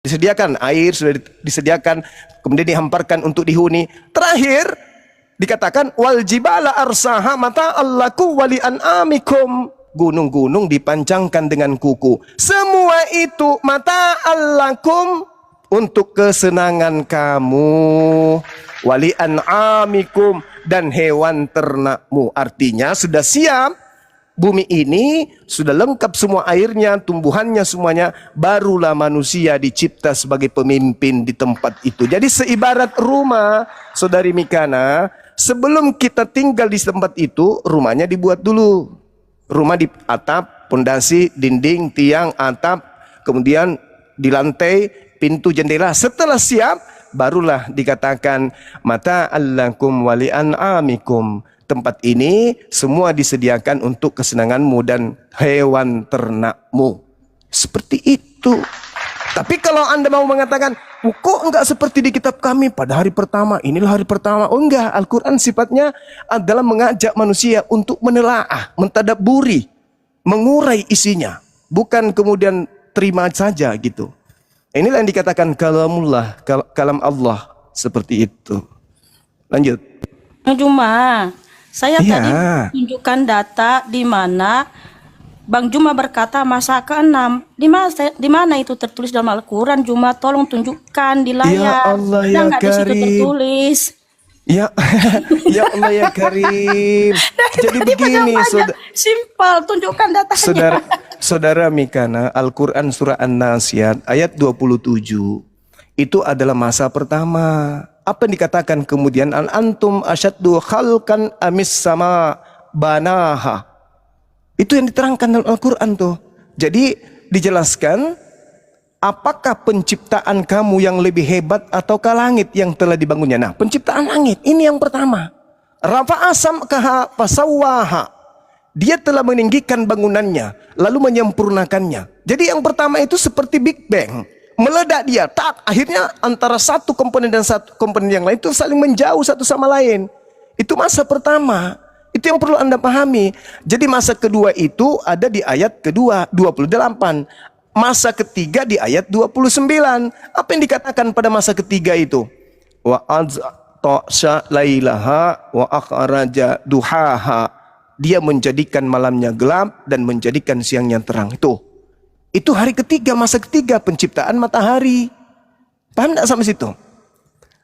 Disediakan air, sudah disediakan, kemudian dihamparkan untuk dihuni. Terakhir dikatakan wal jibala arsaha mata'allakum wa li'an'amikum. Gunung-gunung dipancangkan dengan kuku. Semua itu mata'allakum, untuk kesenangan kamu, wali an'amikum, dan hewan ternakmu. Artinya sudah siap, bumi ini sudah lengkap semua airnya, tumbuhannya semuanya, barulah manusia dicipta sebagai pemimpin di tempat itu. Jadi seibarat rumah, saudari Mikana, sebelum kita tinggal di tempat itu, rumahnya dibuat dulu. Rumah di atap, pondasi, dinding, tiang, atap, kemudian di lantai, pintu, jendela. Setelah siap, barulah dikatakan mata'allakum wa li'an'amikum. Tempat ini semua disediakan untuk kesenanganmu dan hewan ternakmu. Seperti itu. Tapi kalau Anda mau mengatakan, kok enggak seperti di kitab kami pada hari pertama, inilah hari pertama. Oh enggak, Al-Quran sifatnya adalah mengajak manusia untuk menelaah, mentadabburi, mengurai isinya. Bukan kemudian terima saja gitu. Inilah yang dikatakan kalamullah, kalam Allah, seperti itu. Lanjut. Cuma saya tadi tunjukkan data di mana Bang Juma berkata masa ke-6. Di mana itu tertulis dalam Al-Quran? Juma, tolong tunjukkan di layar. Ya Allah ya Karim. Di situ tertulis. Ya, ya Allah ya Karim. Jadi begini, simpel, tunjukkan datanya. Saudara Mikana, Al-Quran surah An-Naziat ayat 27 itu adalah masa pertama. Apa yang dikatakan kemudian? An-antum asyaddu khalqan amis sama banaha. Itu yang diterangkan dalam Al-Quran tuh. Jadi dijelaskan, apakah penciptaan kamu yang lebih hebat ataukah langit yang telah dibangunnya? Nah, penciptaan langit ini yang pertama. Rafa'a samkaha fasawwaha. Dia telah meninggikan bangunannya, lalu menyempurnakannya. Jadi yang pertama itu seperti Big Bang. Meledak dia, tak, akhirnya antara satu komponen dan satu komponen yang lain itu saling menjauh satu sama lain. Itu masa pertama. Itu yang perlu Anda pahami. Jadi masa kedua itu ada di ayat kedua 28. Masa ketiga di ayat 29. Apa yang dikatakan pada masa ketiga itu? Wa aztasha lailaha wa akhraja duhaha. Dia menjadikan malamnya gelap dan menjadikan siangnya terang. Itu hari ketiga, masa ketiga penciptaan matahari. Paham tidak sampai situ?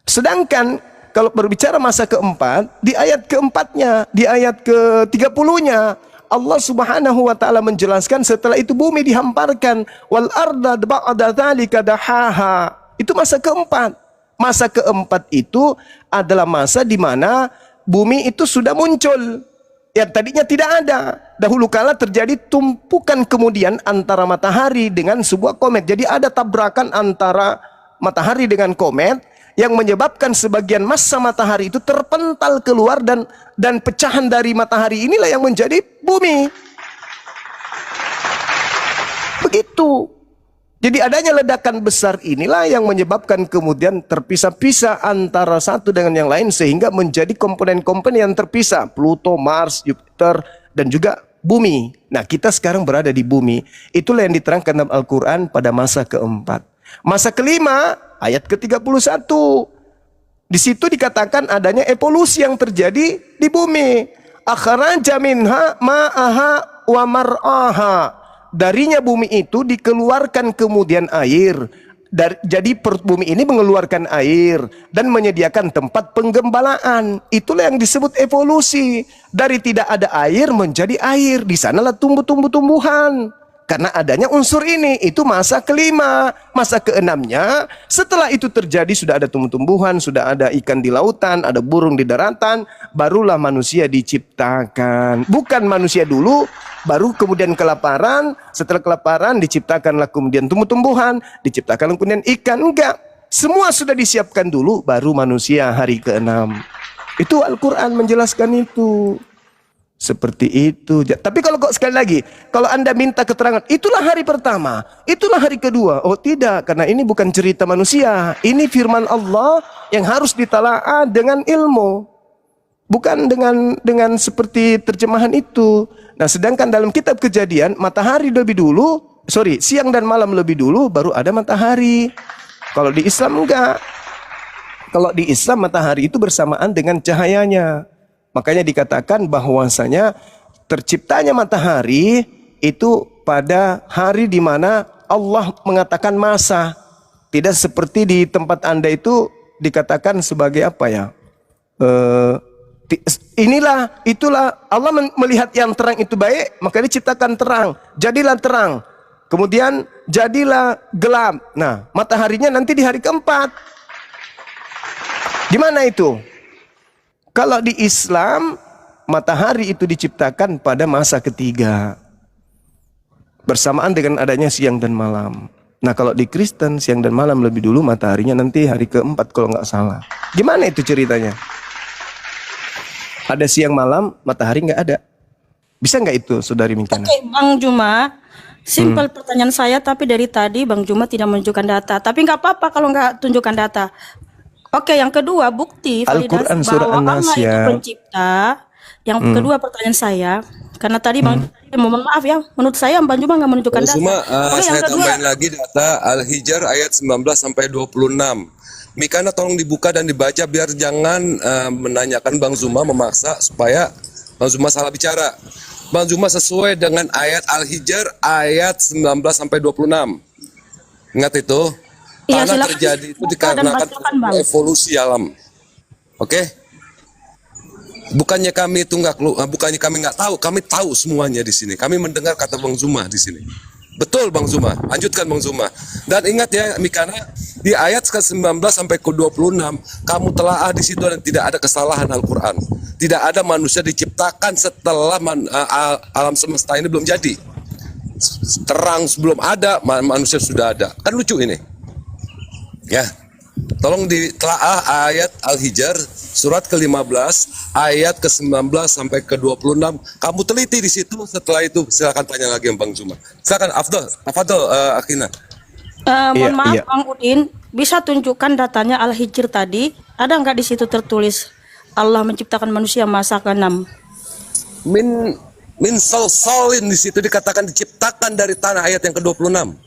Sedangkan kalau berbicara masa keempat, di ayat keempatnya, di ayat ke-30-nya, Allah Subhanahu wa taala menjelaskan setelah itu bumi dihamparkan, wal arda ba'da dzalika dahaha. Itu masa keempat. Masa keempat itu adalah masa di mana bumi itu sudah muncul. Yang tadinya tidak ada. Dahulu kala terjadi tumpukan kemudian antara matahari dengan sebuah komet. Jadi ada tabrakan antara matahari dengan komet, yang menyebabkan sebagian massa matahari itu terpental keluar dan pecahan dari matahari inilah yang menjadi bumi. Begitu. Jadi adanya ledakan besar inilah yang menyebabkan kemudian terpisah-pisah antara satu dengan yang lain sehingga menjadi komponen-komponen yang terpisah. Pluto, Mars, Jupiter, dan juga bumi. Nah, kita sekarang berada di bumi. Itulah yang diterangkan dalam Al-Quran pada masa keempat. Masa kelima, ayat ke-31. Di situ dikatakan adanya evolusi yang terjadi di bumi. Akhraja minha ma'aha wa mar'aha. Darinya bumi itu dikeluarkan kemudian air. Jadi bumi ini mengeluarkan air dan menyediakan tempat penggembalaan. Itulah yang disebut evolusi. Dari tidak ada air menjadi air. Di sanalah tumbuh-tumbuhan. Karena adanya unsur ini, itu masa kelima. Masa keenamnya, setelah itu terjadi sudah ada tumbuh-tumbuhan, sudah ada ikan di lautan, ada burung di daratan, barulah manusia diciptakan. Bukan manusia dulu, baru kemudian kelaparan, setelah kelaparan diciptakanlah kemudian tumbuh-tumbuhan, diciptakanlah kemudian ikan. Enggak, semua sudah disiapkan dulu, baru manusia hari ke-6. Itu Al-Quran menjelaskan itu. Seperti itu. Tapi kalau sekali lagi, kalau Anda minta keterangan, itulah hari pertama, itulah hari kedua. Oh tidak, karena ini bukan cerita manusia. Ini firman Allah yang harus ditelaah dengan ilmu. Bukan dengan seperti terjemahan itu. Nah, sedangkan dalam kitab Kejadian, matahari lebih dulu, siang dan malam lebih dulu, baru ada matahari. Kalau di Islam enggak. Kalau di Islam matahari itu bersamaan dengan cahayanya. Makanya dikatakan bahwasanya terciptanya matahari itu pada hari di mana Allah mengatakan masa. Tidak seperti di tempat Anda itu dikatakan sebagai apa ya? Itulah Allah melihat yang terang itu baik, maka diciptakan terang. Jadilah terang. Kemudian jadilah gelap. Nah, mataharinya nanti di hari keempat. Di mana itu? Kalau di Islam, matahari itu diciptakan pada masa ketiga. Bersamaan dengan adanya siang dan malam. Nah, kalau di Kristen, siang dan malam lebih dulu, mataharinya nanti hari keempat kalau nggak salah. Gimana itu ceritanya? Ada siang malam, matahari nggak ada. Bisa nggak itu, Saudari Minkana? Oke, Bang Juma. Simpel pertanyaan saya, tapi dari tadi Bang Juma tidak menunjukkan data. Tapi nggak apa-apa kalau nggak tunjukkan data. Oke, yang kedua, bukti Al-Quran validasi surah bahwa Allah itu An-Nasyat. pencipta. Yang kedua pertanyaan saya, karena tadi Bang, mohon maaf ya, menurut saya Bang Juma nggak menunjukkan data. Cuma Oke, yang saya kedua, tambahin lagi data Al-Hijr ayat 19 sampai 26. Mikana tolong dibuka dan dibaca biar jangan menanyakan Bang Zuma memaksa supaya Bang Zuma salah bicara. Bang Zuma sesuai dengan ayat Al-Hijr ayat 19 sampai 26. Ingat itu? Iya, Tanah silakan terjadi itu buka dan dikarenakan bacakan, Bang. evolusi alam. Oke? Bukannya kami itu bukannya kami nggak tahu, kami tahu semuanya di sini. Kami mendengar kata Bang Zuma di sini. Betul Bang Zuma, lanjutkan Bang Zuma. Dan ingat ya Mikana, di ayat ke-19 sampai ke-26, kamu telah di situ dan tidak ada kesalahan Al-Qur'an. Tidak ada manusia diciptakan setelah alam semesta ini belum jadi. Terang sebelum ada, manusia sudah ada. Kan lucu ini. Ya, tolong ditelaah ayat Al-Hijr surat ke-15 ayat ke-19 sampai ke-26. Kamu teliti di situ. Setelah itu silakan tanya lagi Bang Zuma. Silakan Afdal Akina. mohon maaf iya. Bang Udin, bisa tunjukkan datanya Al-Hijr tadi? Ada nggak di situ tertulis Allah menciptakan manusia masa ke-6? Min salsalin di situ dikatakan diciptakan dari tanah ayat yang ke-26.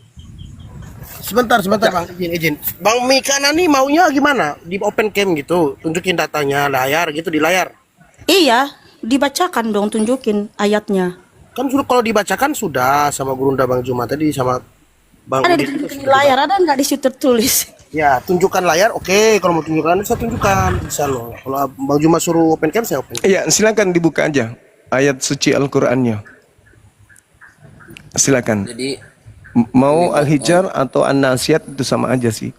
Sebentar Bang, izin. Bang Mikana nih maunya gimana? Di open cam gitu, tunjukin datanya layar gitu di layar. Iya, dibacakan dong, tunjukin ayatnya. Kan sudah kalau dibacakan sudah sama Gurunda Bang Juma tadi sama Bang Ada Udin ditunjukin di juga layar, ada nggak di situ tertulis? Ya, tunjukkan layar. Oke, kalau mau tunjukkan bisa tunjukkan, bisa loh. Kalau Bang Juma suruh open cam saya open cam. Iya, silakan dibuka aja ayat suci Al-Qur'annya. Silakan. Jadi Mau Al-Hijr atau An-Nasyat itu sama aja sih.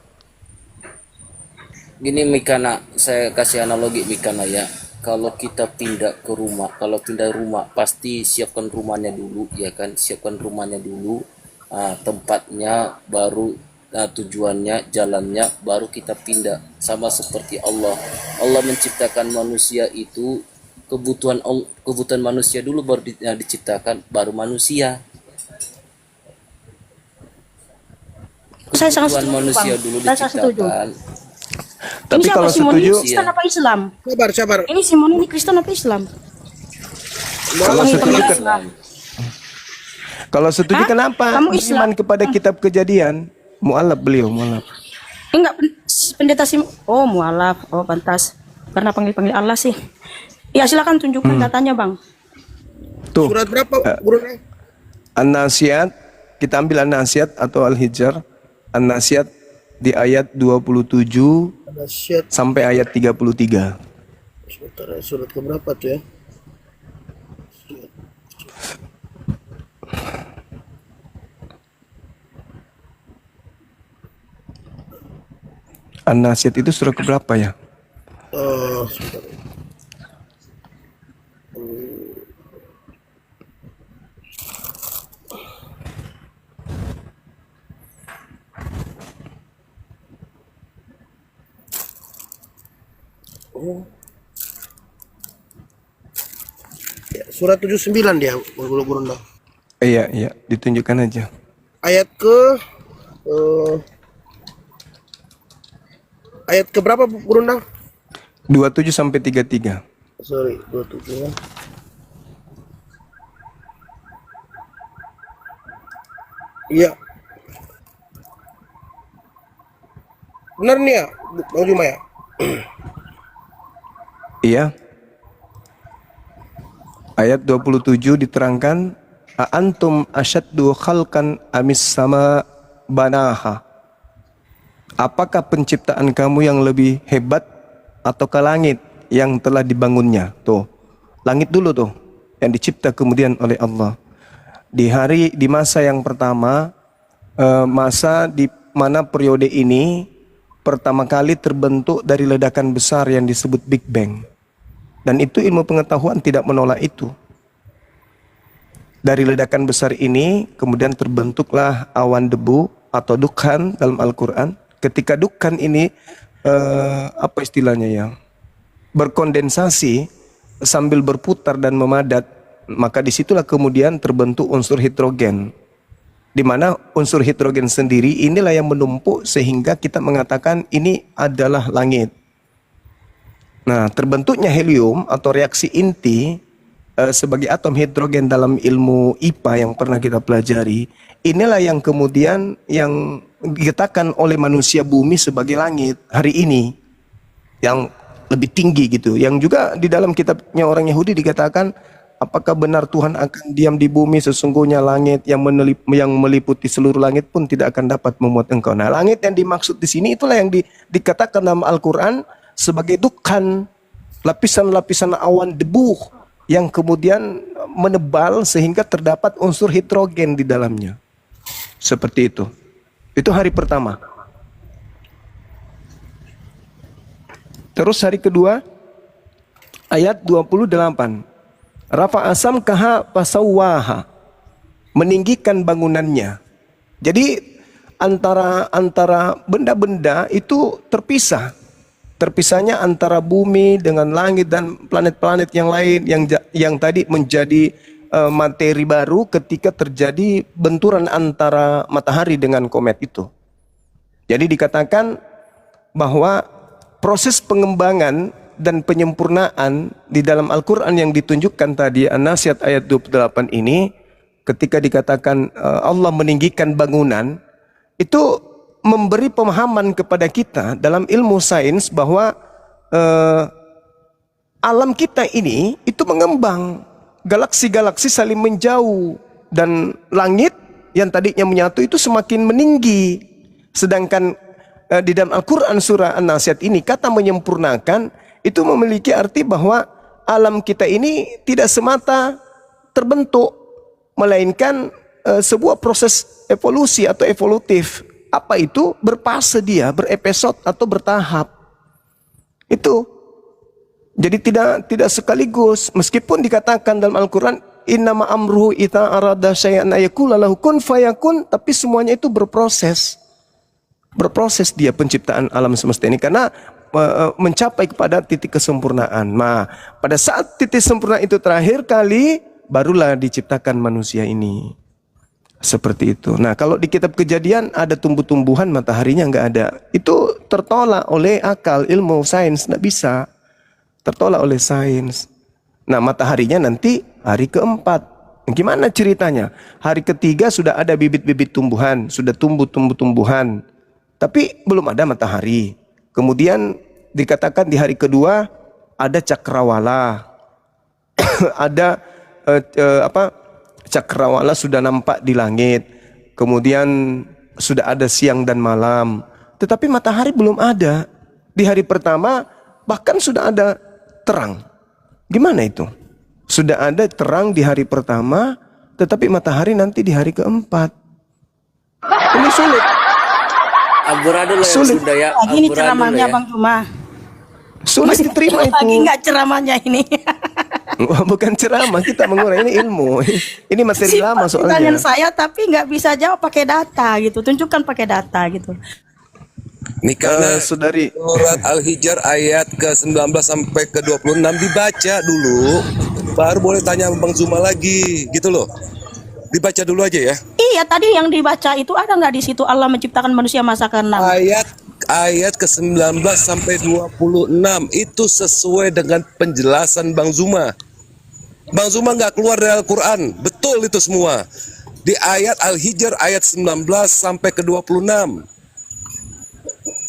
gini Mikana, saya kasih analogi Mikana ya. Kalau kita pindah ke rumah, kalau pindah rumah pasti siapkan rumahnya dulu ya kan, siapkan rumahnya dulu, tempatnya baru, tujuannya, jalannya, baru kita pindah. Sama seperti Allah. Allah menciptakan manusia itu kebutuhan manusia dulu baru diciptakan baru manusia. Saya sangat Kebutuhan setuju, manusia Bang. dulu Saya sangat setuju. diciptakan. Tapi Ini siapa kalau Simon? Ini setuju, Kristen apa Islam? Sabar. Ini Simon ini Kristen apa Islam? kalau Bang, setuju, Bang Islam. kalau setuju Hah? kenapa Kamu beriman Islam? kepada kitab Kejadian? Mu'alaf beliau, mu'alaf. Enggak, pendeta Simon. Oh, mualaf. Oh, pantas. Karena panggil-panggil Allah sih. Ya, silakan tunjukkan datanya, Bang. Tuh, Surat berapa Gurunda? An-Nasyat, kita ambil An-Nasyat atau Al-Hijr. An-Nasyat di ayat 27 Nasyat. sampai ayat 33. Sebentar, surat ke berapa tuh ya? An-Nasyat itu surah keberapa ya? Sebentar. Ya, surat 79 dia, Gurunda. Iya, ditunjukkan aja. Ayat ke berapa Gurunda? 27 sampai 33. Sorry, 27 kan. Iya. Benar nih ya, Bang Juma ya? Iya. Ayat 27 diterangkan, antum asyaddu khalqan amis sama banaha. Apakah penciptaan kamu yang lebih hebat ataukah langit yang telah dibangunnya? Tuh, langit dulu tuh yang dicipta kemudian oleh Allah. Di masa yang pertama, masa di mana periode ini pertama kali terbentuk dari ledakan besar yang disebut Big Bang. Dan itu ilmu pengetahuan tidak menolak itu. Dari ledakan besar ini kemudian terbentuklah awan debu atau dukhan dalam Al-Quran. Ketika dukhan ini apa istilahnya ya, berkondensasi sambil berputar dan memadat, maka disitulah kemudian terbentuk unsur hidrogen. Di mana unsur hidrogen sendiri inilah yang menumpuk sehingga kita mengatakan ini adalah langit. Nah, terbentuknya helium atau reaksi inti sebagai atom hidrogen dalam ilmu IPA yang pernah kita pelajari, inilah yang kemudian yang dikatakan oleh manusia bumi sebagai langit hari ini, yang lebih tinggi gitu. Yang juga di dalam kitabnya orang Yahudi dikatakan, apakah benar Tuhan akan diam di bumi, sesungguhnya langit yang meliputi seluruh langit pun tidak akan dapat memuat engkau. Nah, langit yang dimaksud di sini itulah yang dikatakan dalam Al-Quran sebagai dukhan, lapisan-lapisan awan debu yang kemudian menebal sehingga terdapat unsur hidrogen di dalamnya. Seperti itu. Itu hari pertama. Terus hari kedua, ayat 28. Rafa asam kaha pasawaha, meninggikan bangunannya. Jadi antara benda-benda itu terpisah. Terpisahnya antara bumi dengan langit dan planet-planet yang lain yang tadi menjadi materi baru ketika terjadi benturan antara matahari dengan komet itu. Jadi dikatakan bahwa proses pengembangan dan penyempurnaan di dalam Al-Quran yang ditunjukkan tadi, An-Nazi'at ayat 28 ini, ketika dikatakan Allah meninggikan bangunan, itu memberi pemahaman kepada kita dalam ilmu sains bahwa alam kita ini itu mengembang, galaksi-galaksi saling menjauh, dan langit yang tadinya menyatu itu semakin meninggi. Sedangkan di dalam Al-Quran surah An-Nazi'at ini kata menyempurnakan itu memiliki arti bahwa alam kita ini tidak semata terbentuk, melainkan sebuah proses evolusi atau evolutif. Apa itu? Berfase dia, berepisode atau bertahap. Itu. Jadi tidak sekaligus. Meskipun dikatakan dalam Al-Quran, innama amruhu idza arada syai'an ayaqula lahu kun fayakun, tapi semuanya itu berproses. Berproses dia penciptaan alam semesta ini karena mencapai kepada titik kesempurnaan. Nah, pada saat titik sempurna itu terakhir kali, barulah diciptakan manusia ini. Seperti itu. Nah, kalau di kitab Kejadian ada tumbuh-tumbuhan, mataharinya nggak ada. Itu tertolak oleh akal, ilmu, sains, nggak bisa. Tertolak oleh sains. Nah, mataharinya nanti hari keempat. Gimana ceritanya? Hari ketiga sudah ada bibit-bibit tumbuhan, sudah tumbuh-tumbuhan. Tapi belum ada matahari. Kemudian dikatakan di hari kedua ada cakrawala. Ada cakrawala sudah nampak di langit. Kemudian sudah ada siang dan malam. Tetapi matahari belum ada. Di hari pertama bahkan sudah ada terang. Gimana itu? Sudah ada terang di hari pertama, tetapi matahari nanti di hari keempat. Ini sulit. Amburadul ya Sulit. sudah ya. Lagi ini Amburadul ceramahnya ya. Bang Juma. Sulit diterima itu. Lagi nggak ceramahnya ini. Wah, bukan ceramah, kita mengurai ini ilmu. Ini materi lama Pertanyaan soalnya. saya tapi nggak bisa jawab pakai data gitu. Tunjukkan pakai data gitu. Ini karena Saudari, surat Al-Hijr ayat ke-19 sampai ke-26 dibaca dulu, baru boleh tanya Bang Zuma lagi, gitu loh. Dibaca dulu aja ya. Iya, tadi yang dibaca itu ada nggak di situ Allah menciptakan manusia masa ke-6? Ayat ke-19 sampai 26 itu sesuai dengan penjelasan Bang Zuma. Bang Zuma nggak keluar dari Al-Quran, betul itu semua. Di ayat Al-Hijr ayat 19 sampai ke 26.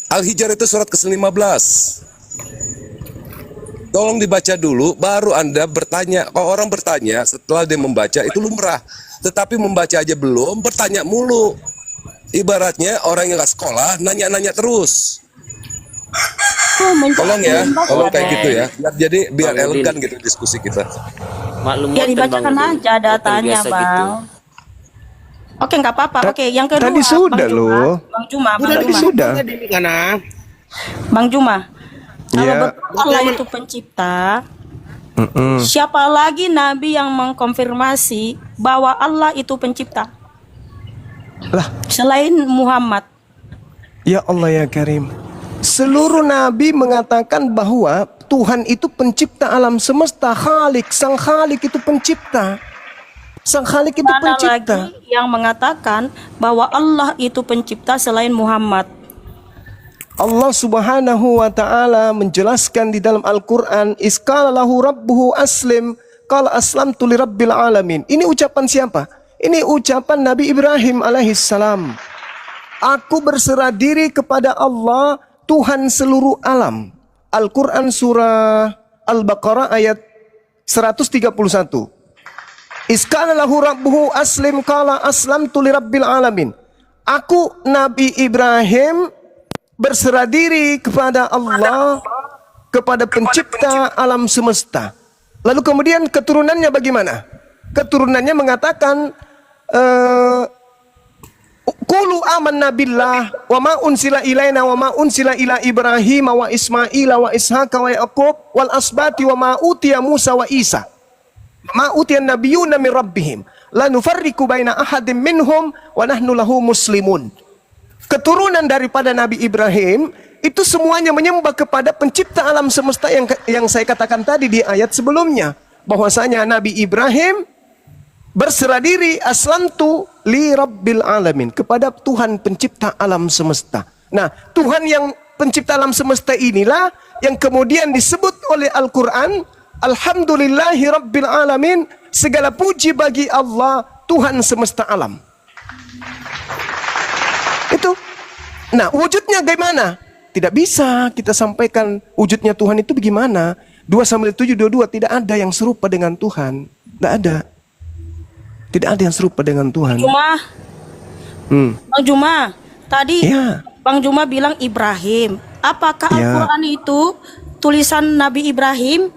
Al-Hijr itu surat ke-15. Tolong dibaca dulu, baru Anda bertanya. Kalau orang bertanya setelah dia membaca itu lumrah. Tetapi membaca aja belum, bertanya mulu. Ibaratnya orang yang nggak sekolah, nanya-nanya terus. Tolong ya, tolong kayak gitu ya. Biar Bang elegan Udin. gitu diskusi kita. Maklum Ya Bang dibacakan Udin. aja datanya, Biasa Bang. gitu. Oke, nggak apa-apa. Oke, yang kedua, tadi sudah Bang Juma. loh. Bang Juma, Bang Udah Tadi Juma. sudah. Tadi Mikana. Bang Juma. Kalau Ya. betul Allah itu pencipta, siapa lagi nabi yang mengkonfirmasi bahwa Allah itu pencipta Lah, selain Muhammad? ya Allah ya Karim. Seluruh nabi mengatakan bahwa Tuhan itu pencipta alam semesta, Khalik, sang Khalik itu pencipta. Sang Khalik itu Mana pencipta. lagi yang mengatakan bahwa Allah itu pencipta selain Muhammad? Allah Subhanahu wa taala menjelaskan di dalam Al-Qur'an, "Isqala lahu rabbuhu aslim, qala aslamtu lirabbil alamin." Ini ucapan siapa? Ini ucapan Nabi Ibrahim alaihissalam. Aku berserah diri kepada Allah, Tuhan seluruh alam. Al-Qur'an surah Al-Baqarah ayat 131. Isqala lahu rabbuhu aslim, qala aslamtu lirabbil alamin. Aku Nabi Ibrahim berserah diri kepada Allah, kepada pencipta alam semesta. Lalu kemudian keturunannya bagaimana? Keturunannya mengatakan, Qulu amanna billah wa ma unsila ilaina wa ma unsila ila Ibrahim wa Ismail wa Ishaq wa Yaqub wal asbati wa ma utiya Musa wa Isa. Ma utiya nabiyyuna min rabbihim la nufarriqu baina ahadin minhum wa nahnu lahu muslimun. Keturunan daripada Nabi Ibrahim itu semuanya menyembah kepada pencipta alam semesta yang saya katakan tadi di ayat sebelumnya, bahwasanya Nabi Ibrahim berserah diri aslamtu li rabbil alamin, kepada Tuhan pencipta alam semesta. Nah, Tuhan yang pencipta alam semesta inilah yang kemudian disebut oleh Al-Qur'an, alhamdulillahi rabbil alamin, segala puji bagi Allah Tuhan semesta alam. Itu. Nah, wujudnya bagaimana? Tidak bisa kita sampaikan wujudnya Tuhan itu bagaimana. 2 Samuel 7:22, tidak ada yang serupa dengan Tuhan. Tidak ada. Tidak ada yang serupa dengan Tuhan. Juma, Bang Juma, tadi Ya. Bang Juma bilang Ibrahim. Apakah Ya. Al-Quran itu tulisan Nabi Ibrahim?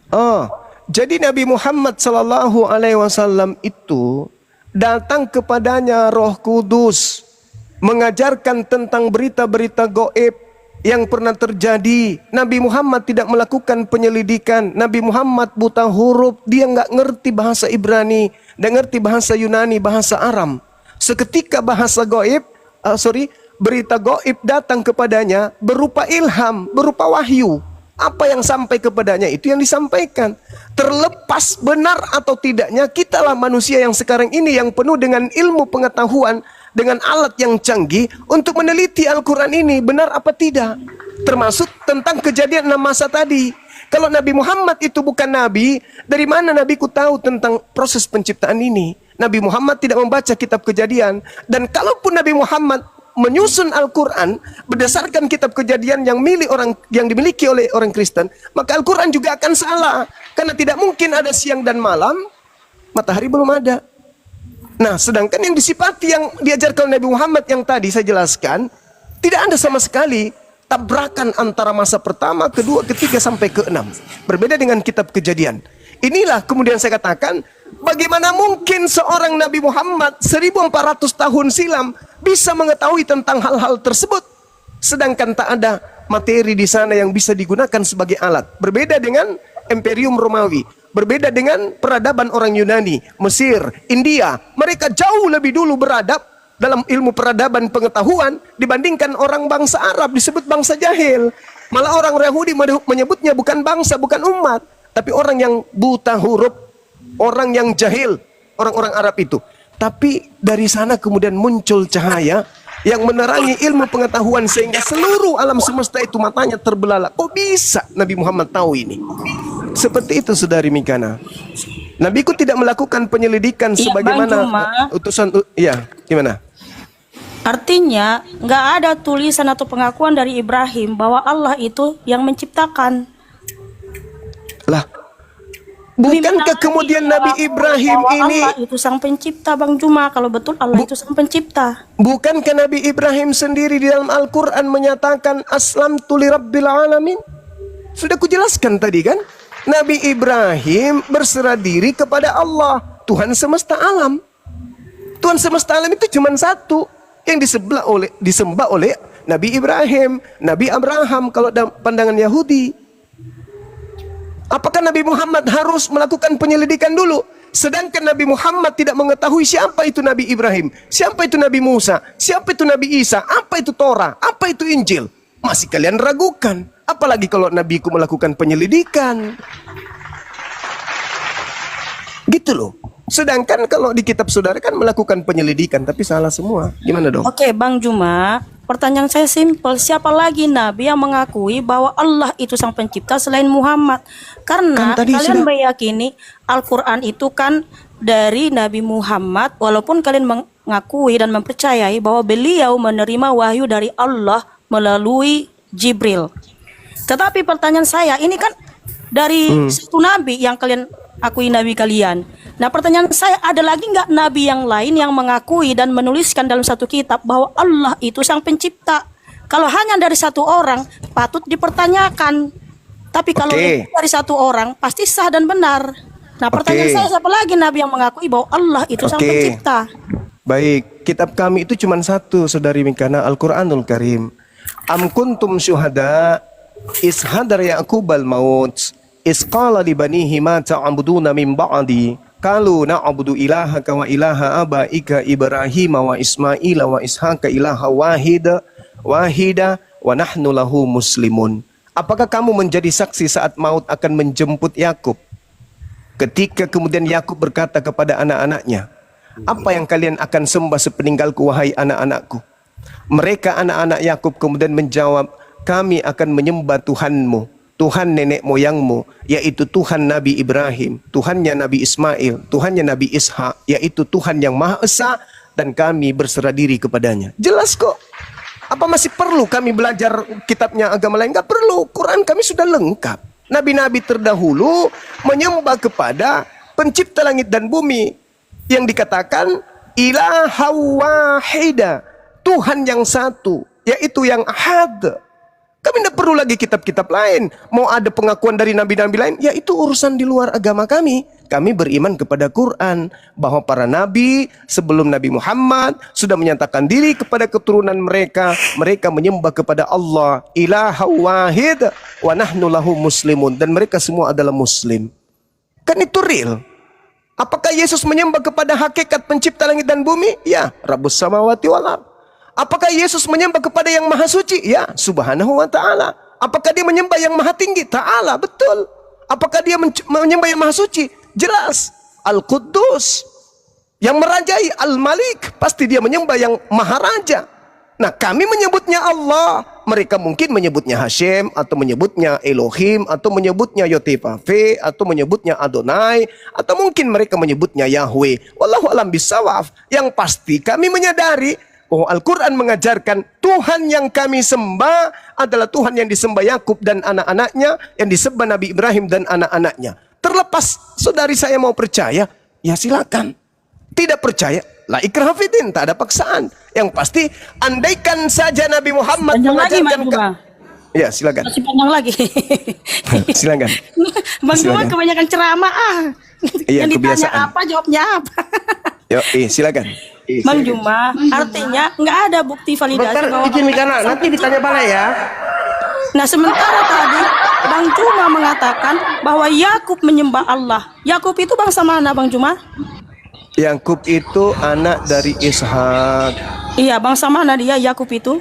Oh, jadi Nabi Muhammad sallallahu alaihi wasallam itu datang kepadanya Roh Kudus mengajarkan tentang berita-berita gaib yang pernah terjadi. Nabi Muhammad tidak melakukan penyelidikan. Nabi Muhammad buta huruf, dia nggak ngerti bahasa Ibrani, nggak ngerti bahasa Yunani, bahasa Aram. Seketika bahasa gaib, berita gaib datang kepadanya berupa ilham, berupa wahyu. Apa yang sampai kepadanya itu yang disampaikan. Terlepas benar atau tidaknya, kitalah manusia yang sekarang ini yang penuh dengan ilmu pengetahuan, dengan alat yang canggih untuk meneliti Al-Quran ini benar apa tidak. Termasuk tentang kejadian 6 masa tadi. Kalau Nabi Muhammad itu bukan Nabi, dari mana Nabiku tahu tentang proses penciptaan ini? Nabi Muhammad tidak membaca kitab Kejadian. Dan kalaupun Nabi Muhammad menyusun Al-Quran berdasarkan kitab Kejadian yang dimiliki oleh orang Kristen, maka Al-Quran juga akan salah. Karena tidak mungkin ada siang dan malam, matahari belum ada. Nah, sedangkan yang disifati yang diajarkan Nabi Muhammad yang tadi saya jelaskan, tidak ada sama sekali tabrakan antara masa pertama, kedua, ketiga, sampai ke-6. Berbeda dengan kitab Kejadian. Inilah kemudian saya katakan, bagaimana mungkin seorang Nabi Muhammad 1400 tahun silam bisa mengetahui tentang hal-hal tersebut, sedangkan tak ada materi di sana yang bisa digunakan sebagai alat. Berbeda dengan Imperium Romawi, berbeda dengan peradaban orang Yunani, Mesir, India. Mereka jauh lebih dulu beradab dalam ilmu peradaban pengetahuan dibandingkan orang bangsa Arab, disebut bangsa jahil. Malah orang Yahudi menyebutnya bukan bangsa, bukan umat, tapi orang yang buta huruf, orang yang jahil, orang-orang Arab itu. Tapi dari sana kemudian muncul cahaya yang menerangi ilmu pengetahuan sehingga seluruh alam semesta itu matanya terbelalak. Kok bisa Nabi Muhammad tahu ini? Seperti itu, Saudari Mikana. Nabiku tidak melakukan penyelidikan Iya, sebagaimana Bang Juma. utusan. Iya, gimana? Artinya nggak ada tulisan atau pengakuan dari Ibrahim bahwa Allah itu yang menciptakan. Lah, bukankah kemudian Nabi Ibrahim bahwa ini, Allah itu sang pencipta, Bang Juma? Kalau betul Allah itu sang pencipta. bukankah Nabi Ibrahim sendiri di dalam Al-Quran menyatakan aslamtu lirabbil alamin? Sudah kujelaskan tadi kan, Nabi Ibrahim berserah diri kepada Allah, Tuhan semesta alam. Tuhan semesta alam itu cuma satu, yang disembah oleh Nabi Ibrahim, Nabi Abraham kalau dalam pandangan Yahudi. Apakah Nabi Muhammad harus melakukan penyelidikan dulu? Sedangkan Nabi Muhammad tidak mengetahui siapa itu Nabi Ibrahim, siapa itu Nabi Musa, siapa itu Nabi Isa, apa itu Torah, apa itu Injil. Masih kalian ragukan. Apalagi kalau Nabiku melakukan penyelidikan. Gitu loh. Sedangkan kalau di kitab saudara kan melakukan penyelidikan, tapi salah semua. Gimana dong? Oke, Bang Juma, pertanyaan saya simpel. Siapa lagi Nabi yang mengakui bahwa Allah itu sang pencipta selain Muhammad? Karena Kan tadi kalian sudah- meyakini Al-Quran itu kan dari Nabi Muhammad, walaupun kalian mengakui dan mempercayai bahwa beliau menerima wahyu dari Allah melalui Jibril. Tetapi pertanyaan saya, ini kan dari satu Nabi yang kalian akui Nabi kalian. Nah, pertanyaan saya, ada lagi nggak Nabi yang lain yang mengakui dan menuliskan dalam satu kitab bahwa Allah itu sang pencipta? Kalau hanya dari satu orang, patut dipertanyakan. Tapi kalau Oke. dari satu orang, pasti sah dan benar. Nah, pertanyaan Oke. saya, siapa lagi Nabi yang mengakui bahwa Allah itu sang Oke. pencipta? Baik, kitab kami itu cuma satu, Saudari Mikana, Al-Quranul Karim. Am kuntum syuhada is hadar Ya'qubal maut is qala li banihi ma ta'buduna min ba'di qalu na'budu ilahaka wa ilaha abaika Ibrahim wa Ismail wa Ishaq ilaha wahida wa nahnu lahu muslimun. Apakah kamu menjadi saksi saat maut akan menjemput Yakub? Ketika kemudian Yakub berkata kepada anak-anaknya, apa yang kalian akan sembah sepeninggalku wahai anak-anakku? Mereka anak-anak Yakub kemudian menjawab, kami akan menyembah Tuhanmu, Tuhan nenek moyangmu, yaitu Tuhan Nabi Ibrahim, Tuhannya Nabi Ismail, Tuhannya Nabi Ishak, yaitu Tuhan yang Maha Esa, dan kami berserah diri kepadanya. Jelas kok. Apa masih perlu kami belajar kitabnya agama lain? Enggak perlu. Quran kami sudah lengkap. Nabi-nabi terdahulu menyembah kepada pencipta langit dan bumi yang dikatakan ilaha wahida, Tuhan yang satu, yaitu yang ahad. Kami tidak perlu lagi kitab-kitab lain. Mau ada pengakuan dari nabi-nabi lain, ya itu urusan di luar agama kami. Kami beriman kepada Quran, bahwa para nabi sebelum Nabi Muhammad sudah menyatakan diri kepada keturunan mereka. Mereka menyembah kepada Allah, ilaha wahid, wa nahnu lahu muslimun. Dan mereka semua adalah muslim. Kan itu real. Apakah Yesus menyembah kepada hakikat pencipta langit dan bumi? Ya, Rabbus samawati wal ardh. Apakah Yesus menyembah kepada yang maha suci? Ya, subhanahu wa ta'ala. Apakah dia menyembah yang maha tinggi? Ta'ala, betul. Apakah dia menyembah yang maha suci? Jelas. Al-Quddus, yang merajai. Al-Malik, pasti dia menyembah yang maha raja. Nah, kami menyebutnya Allah. Mereka mungkin menyebutnya Hashem, atau menyebutnya Elohim, atau menyebutnya Yotevave, atau menyebutnya Adonai, atau mungkin mereka menyebutnya Yahweh. Wallahu alam bisawaf. Yang pasti kami menyadari oh, Al-Quran mengajarkan Tuhan yang kami sembah adalah Tuhan yang disembah Yakub dan anak-anaknya, yang disembah Nabi Ibrahim dan anak-anaknya. Terlepas saudari saya mau percaya, ya silakan. Tidak percaya, la ikraha fiddin, tak ada paksaan. Yang pasti, andaikan saja Nabi Muhammad Panjang lagi, mengajarkan Bang Juma. Ya, silakan. Masih panjang lagi. Silakan. Bang Juma Silakan. kebanyakan ceramah Iya, yang ditanya kebiasaan. apa, jawabnya apa. Yo, silakan. Bang Juma, artinya nggak ada bukti validasi Bentar, bahwa izin Mikana, nanti ditanya balai ya. Nah, sementara tadi Bang Juma mengatakan bahwa Yakub menyembah Allah. Yakub itu bangsa mana, Bang Juma? Yakub itu anak dari Ishak. Iya, bangsa mana dia Yakub itu?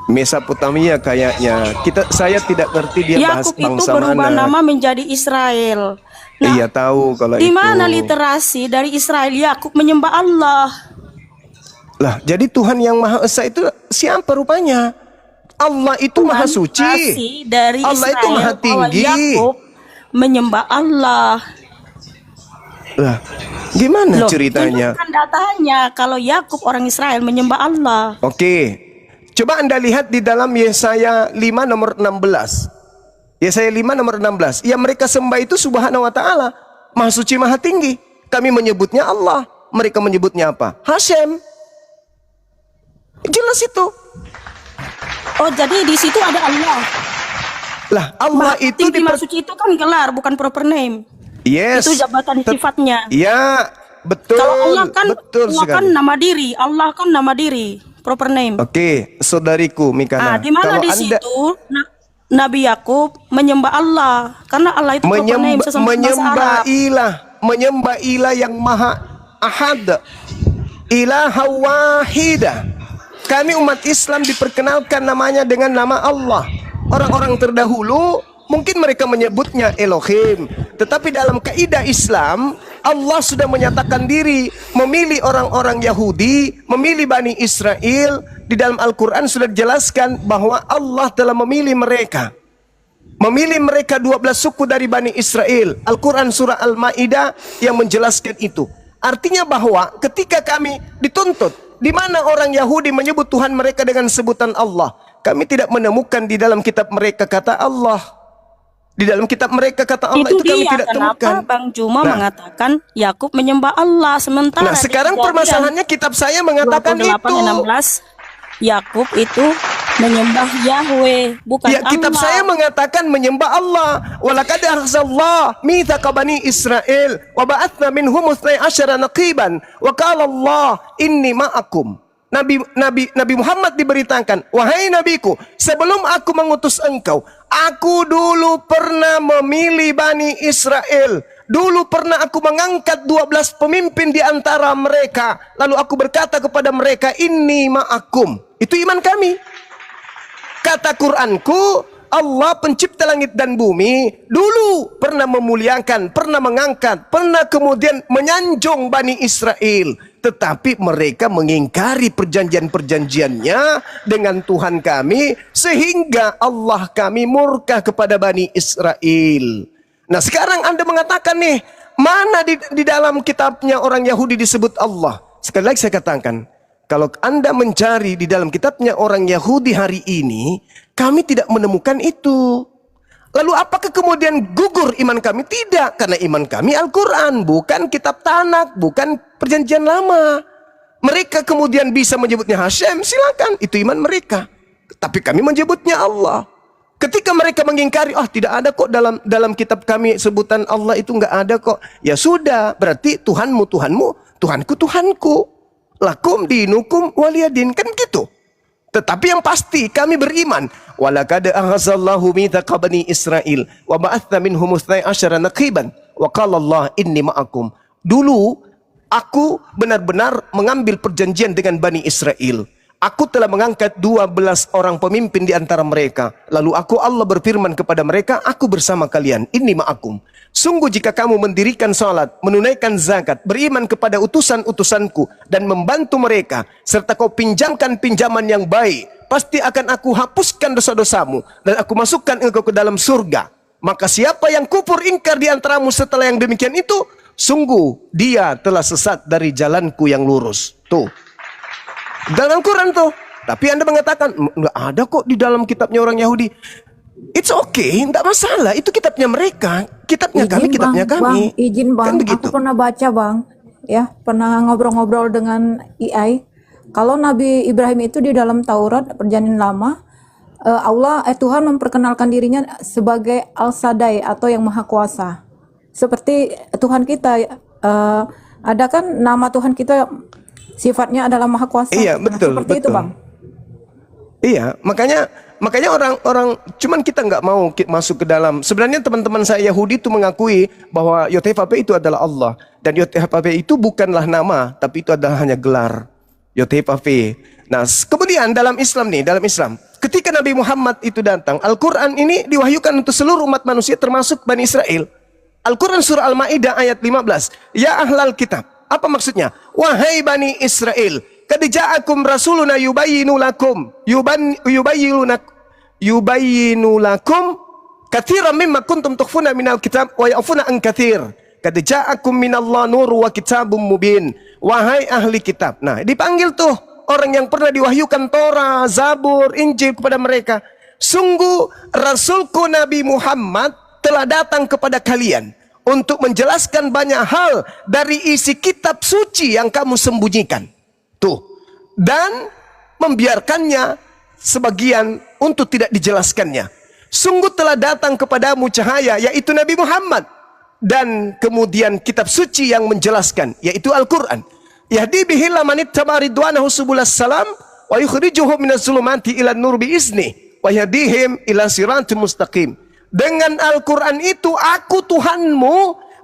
Mesopotamia kayaknya. Saya tidak ngerti dia bahas Yakub itu bangsa berubah mana. nama menjadi Israel. Nah, Iya tahu kalau di itu. mana literasi dari Israel Yakub menyembah Allah? Lah, jadi Tuhan yang Maha Esa itu siapa rupanya? Allah itu Maha Suci. Literasi dari Allah Israel itu Maha bahwa Tinggi. Yakub menyembah Allah. Lah, gimana Loh, ceritanya? tunjukkan datanya kalau Yakub orang Israel menyembah Allah. Oke. Coba Anda lihat di dalam Yesaya 5 nomor 16. Yesaya 5 nomor 16. Yang mereka sembah itu Subhanahu wa taala, Maha Suci Maha Tinggi. Kami menyebutnya Allah, mereka menyebutnya apa? Hashem. Jelas itu. Oh, jadi di situ ada Allah. Lah, Allah itu Tinggi Maha Suci itu kan gelar, bukan proper name. Yes. Itu jabatan sifatnya. Ya, betul. Kalau Allah kan, betul Allah kan sekali. nama diri. Allah kan nama diri, proper name. Oke, saudariku Mikana. Di mana kalau di Anda situ Nabi Yakub menyembah Allah karena Allah itu proper name sesama bahasa Arab. menyembah ilah yang maha ahad, ilaha wahida. Kami umat Islam diperkenalkan namanya dengan nama Allah. Orang-orang terdahulu mungkin mereka menyebutnya Elohim, tetapi dalam kaidah Islam Allah sudah menyatakan diri, memilih orang-orang Yahudi, memilih Bani Israel. Di dalam Al-Quran sudah dijelaskan bahwa Allah telah memilih mereka. Memilih mereka 12 suku dari Bani Israel. Al-Quran surah Al-Ma'idah yang menjelaskan itu. Artinya bahwa ketika kami dituntut, di mana orang Yahudi menyebut Tuhan mereka dengan sebutan Allah, kami tidak menemukan di dalam kitab mereka kata Allah. Di dalam kitab mereka kata Allah itu kami tidak kenapa temukan. Bang Juma mengatakan Yakub menyembah Allah sementara Nah, sekarang di Kejadian permasalahannya kitab saya mengatakan 28 itu. 16 Yakub itu menyembah Yahweh, bukan Ya, kitab Allah. saya mengatakan menyembah Allah. Walaqad akhadallahu mitsaqa bani Israil wa ba'atsna minhum 12 naqiban wa qala Allah inni ma'akum. Nabi Muhammad diberitakan, wahai nabiku, sebelum aku mengutus engkau, aku dulu pernah memilih Bani Israel. Dulu pernah aku mengangkat 12 pemimpin di antara mereka. Lalu aku berkata kepada mereka, inni ma'akum. Itu iman kami. Kata Qur'anku, Allah pencipta langit dan bumi dulu pernah memuliakan, pernah mengangkat, pernah kemudian menyanjung Bani Israel. Tetapi mereka mengingkari perjanjian-perjanjiannya dengan Tuhan kami, sehingga Allah kami murka kepada Bani Israel. Nah, sekarang Anda mengatakan nih, mana di dalam kitabnya orang Yahudi disebut Allah? Sekali lagi saya katakan, kalau Anda mencari di dalam kitabnya orang Yahudi hari ini, kami tidak menemukan itu. Lalu apakah kemudian gugur iman kami? Tidak, karena iman kami Al-Quran, bukan kitab Tanak, bukan perjanjian lama. Mereka kemudian bisa menyebutnya Hashem, silakan, itu iman mereka. Tapi kami menyebutnya Allah. Ketika mereka mengingkari, tidak ada kok dalam kitab kami sebutan Allah itu nggak ada kok. Ya sudah, berarti Tuhanmu Tuhanmu, Tuhanku Tuhanku. Lakum dinukum waliyadin, kan gitu. Tetapi yang pasti kami beriman. Walaqad akhadallahu mitsaqa bani Israil wa ba'atsna minhum 12 naqiban wa qala Allah inni ma'akum. Dulu aku benar-benar mengambil perjanjian dengan Bani Israel. Aku telah mengangkat 12 orang pemimpin di antara mereka. Lalu Allah berfirman kepada mereka, aku bersama kalian, inni ma'akum. Sungguh jika kamu mendirikan salat, menunaikan zakat, beriman kepada utusan-utusanku, dan membantu mereka, serta kau pinjamkan pinjaman yang baik, pasti akan aku hapuskan dosa-dosamu, dan aku masukkan engkau ke dalam surga. Maka siapa yang kufur ingkar di antaramu setelah yang demikian itu, sungguh dia telah sesat dari jalanku yang lurus. Tuh. Dalam Quran tuh. Tapi Anda mengatakan, nggak ada kok di dalam kitabnya orang Yahudi. It's okay, nggak masalah. Itu kitabnya mereka. Kitabnya kami, kitabnya kami. Bang, izin bang, Kan begitu. aku pernah baca bang. Ya, pernah ngobrol-ngobrol dengan AI. Kalau Nabi Ibrahim itu di dalam Taurat, perjanjian lama, Tuhan memperkenalkan dirinya sebagai Al-Sadai atau yang Maha Kuasa. Seperti Tuhan kita, ada kan nama Tuhan kita sifatnya adalah Maha Kuasa. Iya, betul, seperti betul. itu bang. Iya, makanya orang-orang, cuman kita nggak mau masuk ke dalam. Sebenarnya teman-teman saya Yahudi itu mengakui bahwa Yotevave itu adalah Allah, dan Yotevave itu bukanlah nama, tapi itu adalah hanya gelar Yotevave. Nah, kemudian dalam Islam nih, dalam Islam, ketika Nabi Muhammad itu datang, Al-Quran ini diwahyukan untuk seluruh umat manusia termasuk Bani Israel. Al-Quran surah Al-Ma'idah ayat 15. Ya ahlal kitab. Apa maksudnya? Wahai Bani Israel, qad ja'akum rasuluna yubayyinu lakum katsiran mimma kuntum tukhfuna minal kitab wa ya'funa an katsir. Qad ja'akum minallah nur wa kitabum mubin. Wahai ahli kitab. Nah, dipanggil tuh orang yang pernah diwahyukan Torah, Zabur, Injil kepada mereka. Sungguh Rasulku Nabi Muhammad telah datang kepada kalian untuk menjelaskan banyak hal dari isi kitab suci yang kamu sembunyikan. Tuh. Dan membiarkannya sebagian untuk tidak dijelaskannya. Sungguh telah datang kepadamu cahaya, yaitu Nabi Muhammad. Dan kemudian kitab suci yang menjelaskan, yaitu Al-Quran. Yahdi bihillah manittaba ridwanahu subulas salam wa yukhrijuhum minaz zulumati ilan nur biizni wa yahdihim ila siratim mustaqim. Dengan Al-Quran itu aku Tuhanmu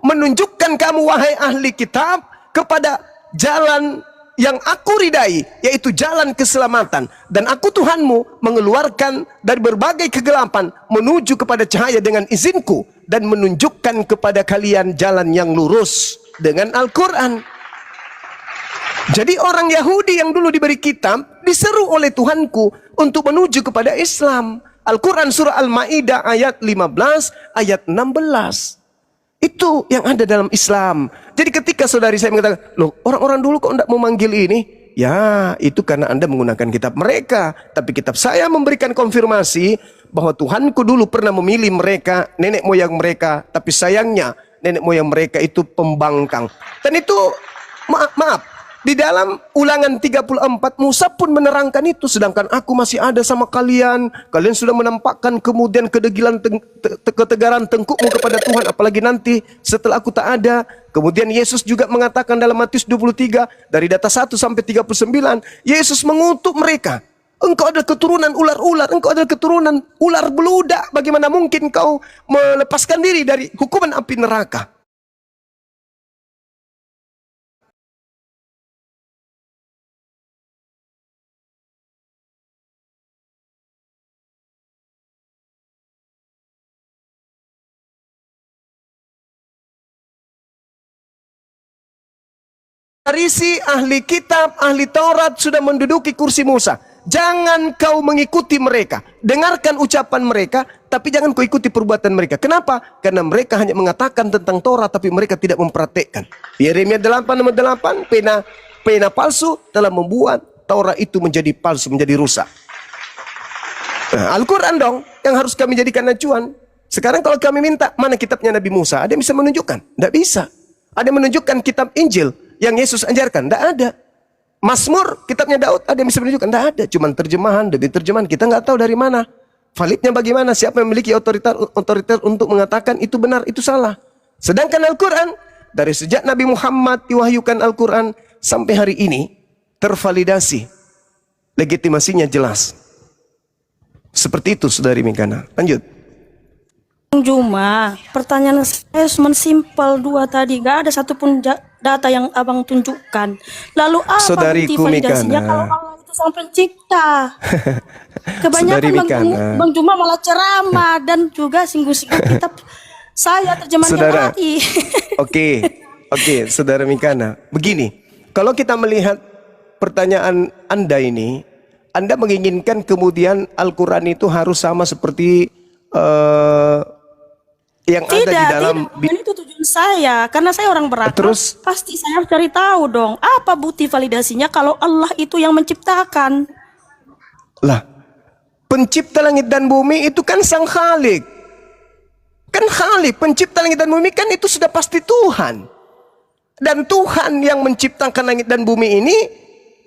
menunjukkan kamu wahai ahli kitab kepada jalan yang aku ridai, yaitu jalan keselamatan. Dan aku Tuhanmu mengeluarkan dari berbagai kegelapan menuju kepada cahaya dengan izinku, dan menunjukkan kepada kalian jalan yang lurus dengan Al-Quran. Jadi orang Yahudi yang dulu diberi kitab diseru oleh Tuhanku untuk menuju kepada Islam. Al-Quran surah Al-Ma'idah ayat 15, ayat 16. Itu yang ada dalam Islam. Jadi ketika saudari saya mengatakan, loh orang-orang dulu kok tidak mau manggil ini? Ya, itu karena Anda menggunakan kitab mereka. Tapi kitab saya memberikan konfirmasi bahwa Tuhanku dulu pernah memilih mereka, nenek moyang mereka. Tapi sayangnya nenek moyang mereka itu pembangkang. Dan itu, maaf, di dalam Ulangan 34 Musa pun menerangkan itu. Sedangkan aku masih ada sama kalian. Kalian sudah menampakkan kemudian kedegilan ketegaran tengkukmu kepada Tuhan. Apalagi nanti setelah aku tak ada. Kemudian Yesus juga mengatakan dalam Matius 23 dari data 1 sampai 39. Yesus mengutuk mereka. Engkau adalah keturunan ular-ular. Engkau adalah keturunan ular beludak. Bagaimana mungkin kau melepaskan diri dari hukuman api neraka? Farisi, ahli kitab, ahli Taurat sudah menduduki kursi Musa. Jangan kau mengikuti mereka. Dengarkan ucapan mereka, tapi jangan kau ikuti perbuatan mereka. Kenapa? Karena mereka hanya mengatakan tentang Taurat, tapi mereka tidak mempraktekkan. Yeremia 8:8, pena palsu telah membuat Taurat itu menjadi palsu, menjadi rusak. Nah, Al-Quran dong yang harus kami jadikan acuan. Sekarang kalau kami minta, mana kitabnya Nabi Musa? Ada yang bisa menunjukkan? Tidak bisa. Ada yang menunjukkan kitab Injil yang Yesus ajarkan? Tidak ada. Mazmur, kitabnya Daud, ada yang bisa menunjukkan? Tidak ada. Cuman terjemahan demi terjemahan. Kita nggak tahu dari mana. Validnya bagaimana? Siapa yang memiliki otoritas untuk mengatakan itu benar, itu salah. Sedangkan Al-Quran, dari sejak Nabi Muhammad diwahyukan Al-Quran sampai hari ini, tervalidasi. Legitimasinya jelas. Seperti itu, Saudari Mikana. Lanjut. Juma, pertanyaan saya cuma simpel dua tadi, gak ada satupun data yang abang tunjukkan. Lalu apa bukti Saudariku validasinya Mikana. kalau Allah itu sang pencipta? Kebanyakan bang Juma malah ceramah dan juga singgung-singgung kitab saya terjemahannya Saudara, tadi. Oke, Saudara Mikana. Begini, kalau kita melihat pertanyaan Anda ini, Anda menginginkan kemudian Al-Quran itu harus sama seperti yang ada di dalam. Tidak, itu tujuan saya. Karena saya orang berakal, Terus? pasti saya harus cari tahu dong, apa bukti validasinya kalau Allah itu yang menciptakan. Lah, pencipta langit dan bumi itu kan sang Khalik. Kan Khalik, pencipta langit dan bumi kan itu sudah pasti Tuhan. Dan Tuhan yang menciptakan langit dan bumi ini,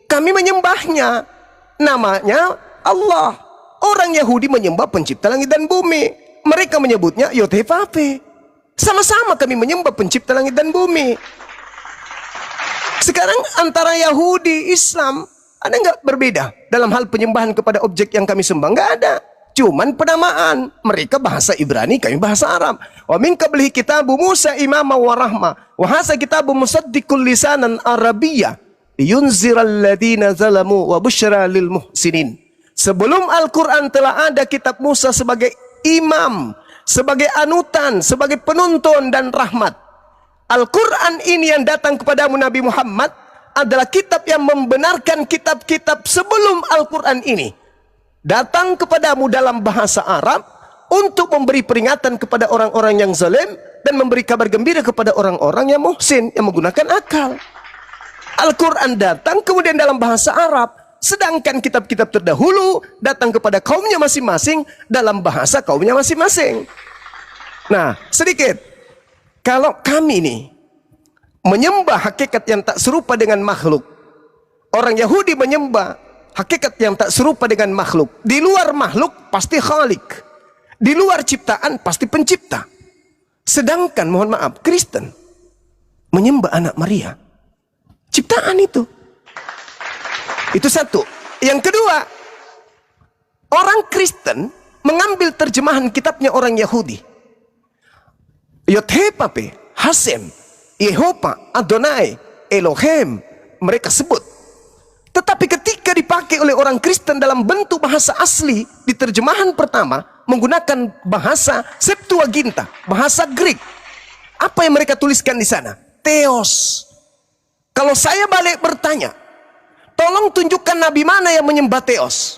kami menyembahnya. Namanya Allah. Orang Yahudi menyembah pencipta langit dan bumi. Mereka menyebutnya Yod-Heh-Vav-Heh. Sama-sama kami menyembah pencipta langit dan bumi. Sekarang antara Yahudi, Islam, ada nggak berbeda dalam hal penyembahan kepada objek yang kami sembah? Nggak ada. Cuman penamaan. Mereka bahasa Ibrani, kami bahasa Arab. Wa min qablihi kitabu Musa imama wa rahma. Wa hasa kitabu musaddiqul lisanan Arabiyyah. Yunziral ladina zalamu wa busyra lil muhsinin. Sebelum Al-Quran telah ada kitab Musa sebagai imam, sebagai anutan, sebagai penuntun dan rahmat. Al-Quran ini yang datang kepadamu Nabi Muhammad adalah kitab yang membenarkan kitab-kitab sebelum Al-Quran ini. Datang kepadamu dalam bahasa Arab untuk memberi peringatan kepada orang-orang yang zalim dan memberi kabar gembira kepada orang-orang yang muhsin, yang menggunakan akal. Al-Quran datang kemudian dalam bahasa Arab, sedangkan kitab-kitab terdahulu datang kepada kaumnya masing-masing dalam bahasa kaumnya masing-masing. Nah, sedikit, kalau kami ini menyembah hakikat yang tak serupa dengan makhluk, orang Yahudi menyembah hakikat yang tak serupa dengan makhluk. Di luar makhluk pasti khalik, di luar ciptaan pasti pencipta. Sedangkan mohon maaf, Kristen menyembah anak Maria, ciptaan itu. Itu satu. Yang kedua, orang Kristen mengambil terjemahan kitabnya orang Yahudi. Yod-Heh-Vav-He, Hasem, Yehova, Adonai, Elohim, mereka sebut. Tetapi ketika dipakai oleh orang Kristen dalam bentuk bahasa asli di terjemahan pertama menggunakan bahasa Septuaginta, bahasa Greek. Apa yang mereka tuliskan di sana? Theos. Kalau saya balik bertanya, tolong tunjukkan nabi mana yang menyembah Theos.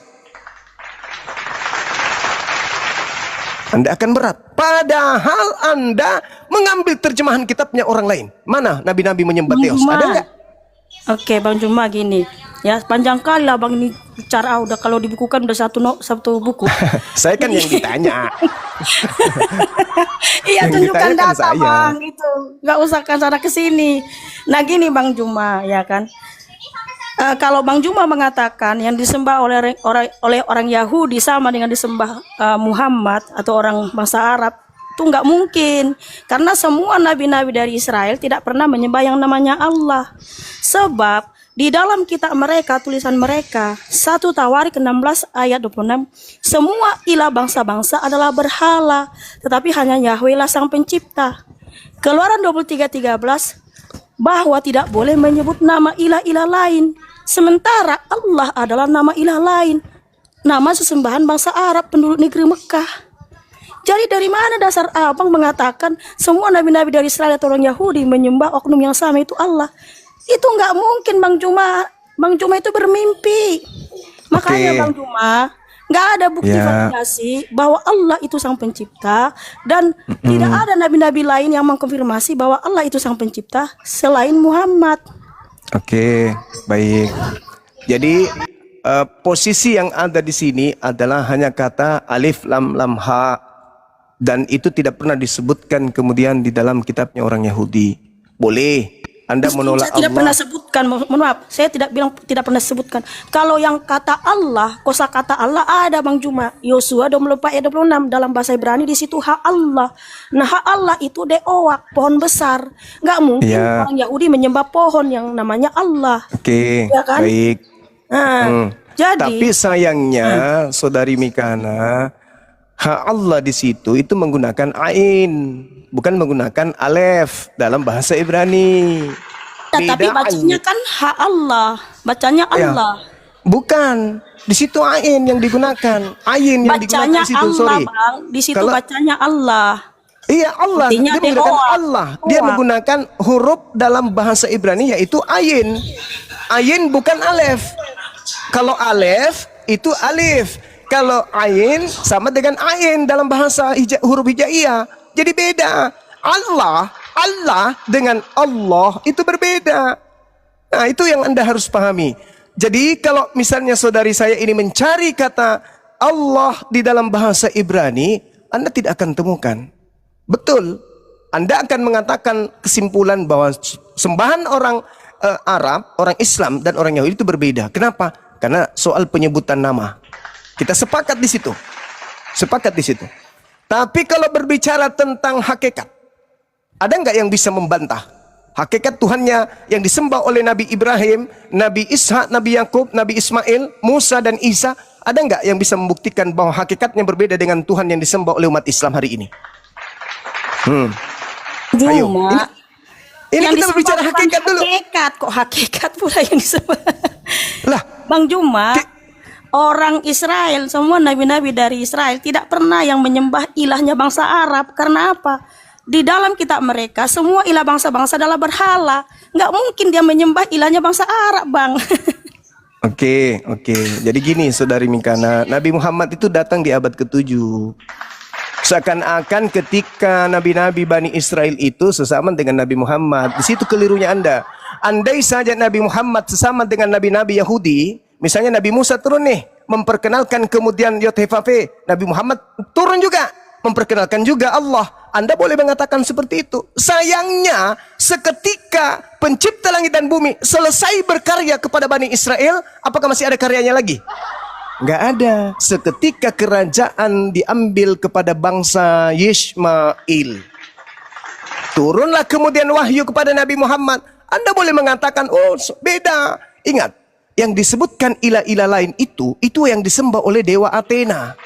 Anda akan berat. Padahal Anda mengambil terjemahan kitabnya orang lain. Mana nabi-nabi menyembah Bang Theos? Juma. Ada nggak? Oke, Bang Juma gini. Ya, panjang kali lah Bang ini bicara, udah kalau dibukukan udah satu buku. Saya kan yang ditanya. Iya, Yang tunjukkan ditanya kan data saya. Bang, itu. Nggak usah kan sana ke sini. Nah, gini Bang Juma, ya kan. Kalau Bang Juma mengatakan yang disembah oleh orang Yahudi sama dengan disembah Muhammad atau orang bangsa Arab, itu nggak mungkin, karena semua nabi-nabi dari Israel tidak pernah menyembah yang namanya Allah. Sebab di dalam kitab mereka, tulisan mereka 1 Tawarik 16 ayat 26, semua ilah bangsa-bangsa adalah berhala, tetapi hanya Yahweh lah sang pencipta. Keluaran 23:13, bahwa tidak boleh menyebut nama ilah-ilah lain, sementara Allah adalah nama ilah lain, nama sesembahan bangsa Arab penduduk negeri Mekah. Jadi dari mana dasar abang mengatakan semua nabi-nabi dari Israel atau orang Yahudi menyembah oknum yang sama itu Allah? Itu nggak mungkin Bang Juma. Bang Juma itu bermimpi. Makanya Bang Juma, nggak ada bukti validasi bahwa Allah itu sang pencipta, dan tidak ada nabi-nabi lain yang mengkonfirmasi bahwa Allah itu sang pencipta selain Muhammad. Oke, baik. Jadi posisi yang ada di sini adalah hanya kata alif lam lam ha, dan itu tidak pernah disebutkan kemudian di dalam kitabnya orang Yahudi. Boleh Anda menolak Saya tidak pernah Allah. sebutkan, mohon maaf, saya tidak bilang tidak pernah sebutkan. Kalau yang kata Allah, kosakata Allah ada Bang Juma. Yosua 24 ayat 26 dalam bahasa Ibrani, di situ hak Allah. Nah, hak Allah itu deowak, pohon besar. Nggak mungkin orang Yahudi menyembah pohon yang namanya Allah. Oke, Ya kan? baik. Nah, jadi Tapi sayangnya Saudari Mikana, hak Allah di situ itu menggunakan ain, bukan menggunakan alef dalam bahasa Ibrani. tapi Beda bacanya ain. kan hak Allah, bacanya Ya. Allah. Bukan, di situ ain yang digunakan. Ain yang digunakan Bacanya di situ, Allah, sorry. Bang. Di situ Kalau- bacanya Allah. Iya, Allah. Artinya Dia menggunakan dewa. Allah. Dia Dewa. menggunakan huruf dalam bahasa Ibrani yaitu ain. Ain bukan alef. Kalau alef itu alif. Kalau ain sama dengan ain dalam bahasa huruf hijaiyah. Jadi beda. Allah dengan Allah itu berbeda. Nah, itu yang Anda harus pahami. Jadi kalau misalnya saudari saya ini mencari kata Allah di dalam bahasa Ibrani, Anda tidak akan temukan. Betul. Anda akan mengatakan kesimpulan bahwa sembahan orang Arab, orang Islam dan orang Yahudi itu berbeda. Kenapa? Karena soal penyebutan nama. Kita sepakat di situ. Sepakat di situ. Tapi kalau berbicara tentang hakikat, ada nggak yang bisa membantah hakikat Tuhannya yang disembah oleh Nabi Ibrahim, Nabi Ishak, Nabi Yakub, Nabi Ismail, Musa dan Isa? Ada nggak yang bisa membuktikan bahwa hakikatnya berbeda dengan Tuhan yang disembah oleh umat Islam hari ini? Ayo, Cuma ini yang kita disembah berbicara bukan hakikat dulu. Hakikat kok, hakikat pula yang disembah. Lah, Bang Juma, orang Israel, semua nabi-nabi dari Israel tidak pernah yang menyembah ilahnya bangsa Arab. Karena apa? Di dalam kitab mereka, semua ilah bangsa-bangsa adalah berhala. Nggak mungkin dia menyembah ilahnya bangsa Arab, Bang. Oke. Jadi gini, saudari Mikana, Nabi Muhammad itu datang di abad ke-7. Seakan-akan ketika nabi-nabi Bani Israel itu sesama dengan Nabi Muhammad. Di situ kelirunya Anda. Andai saja Nabi Muhammad sesama dengan nabi-nabi Yahudi, misalnya Nabi Musa turun nih, memperkenalkan kemudian Yothefafe, Nabi Muhammad turun juga, memperkenalkan juga Allah. Anda boleh mengatakan seperti itu. Sayangnya, seketika pencipta langit dan bumi selesai berkarya kepada Bani Israel, apakah masih ada karyanya lagi? Enggak ada. Seketika kerajaan diambil kepada bangsa Yishmael, turunlah kemudian wahyu kepada Nabi Muhammad. Anda boleh mengatakan, oh beda. Ingat, yang disebutkan ilah-ilah lain itu yang disembah oleh dewa Athena,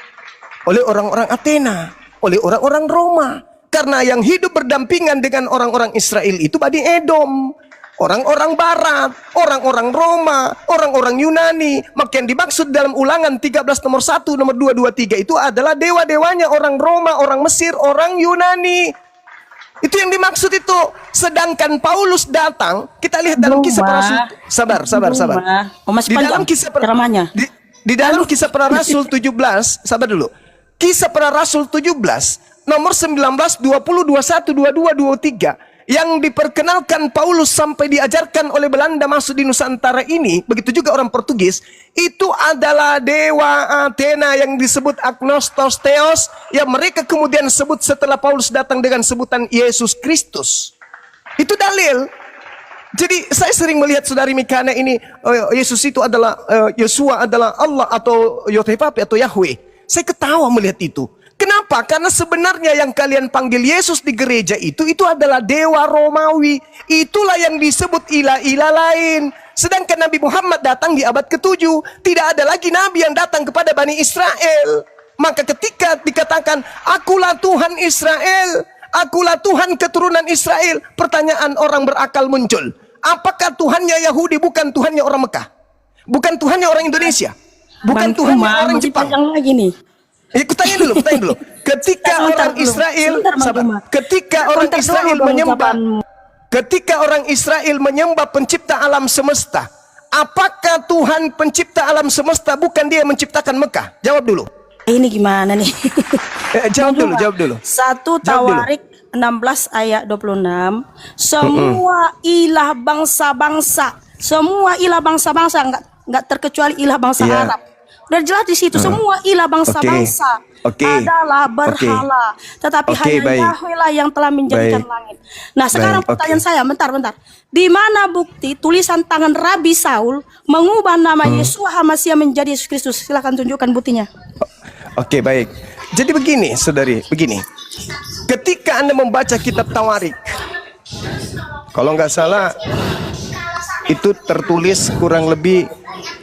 oleh orang-orang Athena, oleh orang-orang Roma. Karena yang hidup berdampingan dengan orang-orang Israel itu Bani Edom, orang-orang Barat, orang-orang Roma, orang-orang Yunani. Maka yang dimaksud dalam Ulangan 13 nomor 1, nomor 2, 2, 3 itu adalah dewa-dewanya orang Roma, orang Mesir, orang Yunani. Itu yang dimaksud itu. Sedangkan Paulus datang, kita lihat dalam kisah para rasul. Sabar. Oh, masih Di dalam panjang kisah para ceramahnya. di dalam kisah para rasul 17, sabar dulu. Kisah para rasul 17 nomor 19, 20, 21, 22, 23 yang diperkenalkan Paulus sampai diajarkan oleh Belanda masuk di Nusantara ini, begitu juga orang Portugis, itu adalah dewa Athena yang disebut Agnostos Theos, yang mereka kemudian sebut setelah Paulus datang dengan sebutan Yesus Kristus. Itu dalil. Jadi saya sering melihat saudari Mikana ini, Yesus itu adalah, Yesua adalah Allah atau Yothefape atau Yahweh. Saya ketawa melihat itu. Kenapa? Karena sebenarnya yang kalian panggil Yesus di gereja itu adalah dewa Romawi. Itulah yang disebut ilah-ilah lain. Sedangkan Nabi Muhammad datang di abad ke-7. Tidak ada lagi Nabi yang datang kepada Bani Israel. Maka ketika dikatakan, akulah Tuhan Israel, akulah Tuhan keturunan Israel, pertanyaan orang berakal muncul. Apakah Tuhannya Yahudi bukan Tuhannya orang Mekah? Bukan Tuhannya orang Indonesia? Bukan Tuhannya orang Jepang? Panjang lagi nih. Tanya dulu. Ketika orang Israel, ketika orang Israel menyembah pencipta alam semesta, apakah Tuhan pencipta alam semesta bukan dia yang menciptakan Mekah? Jawab dulu. Ini gimana nih? Jawab dulu. 1 Tawarik 16 ayat 26. Semua ilah bangsa-bangsa, enggak terkecuali ilah bangsa Arab. Udah jelas di situ semua ilah bangsa-bangsa adalah berhala, tetapi hanya Yahweh lah yang telah menjadikan langit. Nah, sekarang pertanyaan saya, bentar. Di mana bukti tulisan tangan Rabi Saul mengubah nama Yesua HaMashiach menjadi Yesus Kristus? Silakan tunjukkan buktinya. Oke, baik. Jadi begini, saudari, begini. Ketika Anda membaca kitab Tawarik, kalau nggak salah itu tertulis kurang lebih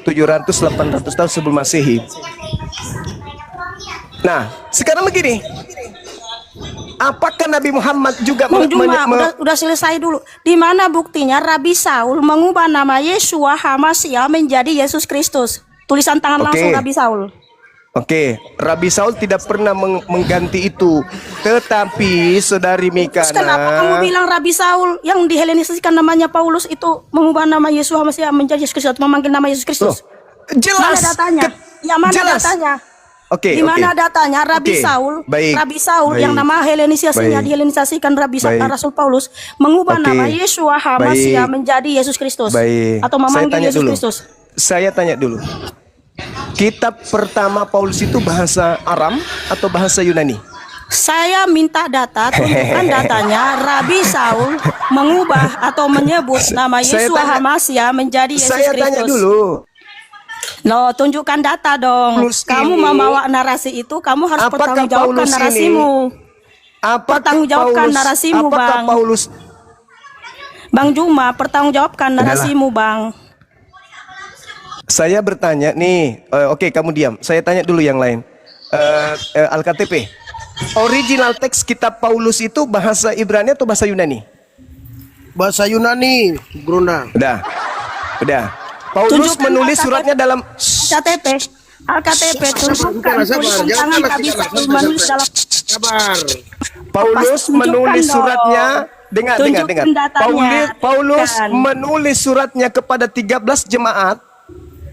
700-800 tahun sebelum Masehi. Nah, sekarang begini. Apakah Nabi Muhammad juga udah selesai dulu. Di mana buktinya Rabi Saul mengubah nama Yesua HaMashiach menjadi Yesus Kristus? Tulisan tangan langsung Rabi Saul. Oke, Rabi Saul tidak pernah mengganti itu. Tetapi saudari Mikana, terus kenapa kamu bilang Rabi Saul yang dihelenisasikan namanya Paulus itu mengubah nama Yesus HaMashiach menjadi Yesus Kristus atau memanggil nama Yesus Kristus? Jelas. Mana datanya? Datanya? Di mana datanya? Rabi Saul yang nama helenisasinya dihelenisasikan Rasul Paulus mengubah nama Yesua HaMashiach menjadi Yesus Kristus atau memanggil Yesus Kristus. Saya tanya dulu. Kitab pertama Paulus itu bahasa Aram atau bahasa Yunani? Saya minta tunjukkan datanya. Rabi Saul mengubah atau menyebut nama Yesua HaMashiach menjadi Yesus Kristus. Saya tanya dulu. Loh, tunjukkan data dong. Kamu membawa narasi itu, kamu harus pertanggungjawabkan narasimu. Pertanggungjawabkan narasimu, Bang. Bang Juma, pertanggungjawabkan narasimu, Bang. Saya bertanya nih, oke, kamu diam. Saya tanya dulu yang lain. Al-KTP. Original teks kitab Paulus itu bahasa Ibrani atau bahasa Yunani? Bahasa Yunani, Bruna. Udah. Paulus menulis suratnya dalam Al-KTP tunjukkan tulisan tangan Rabi Saul menulis dalam. Sabar. Paulus menulis suratnya. Dengar. Paulus menulis suratnya kepada 13 jemaat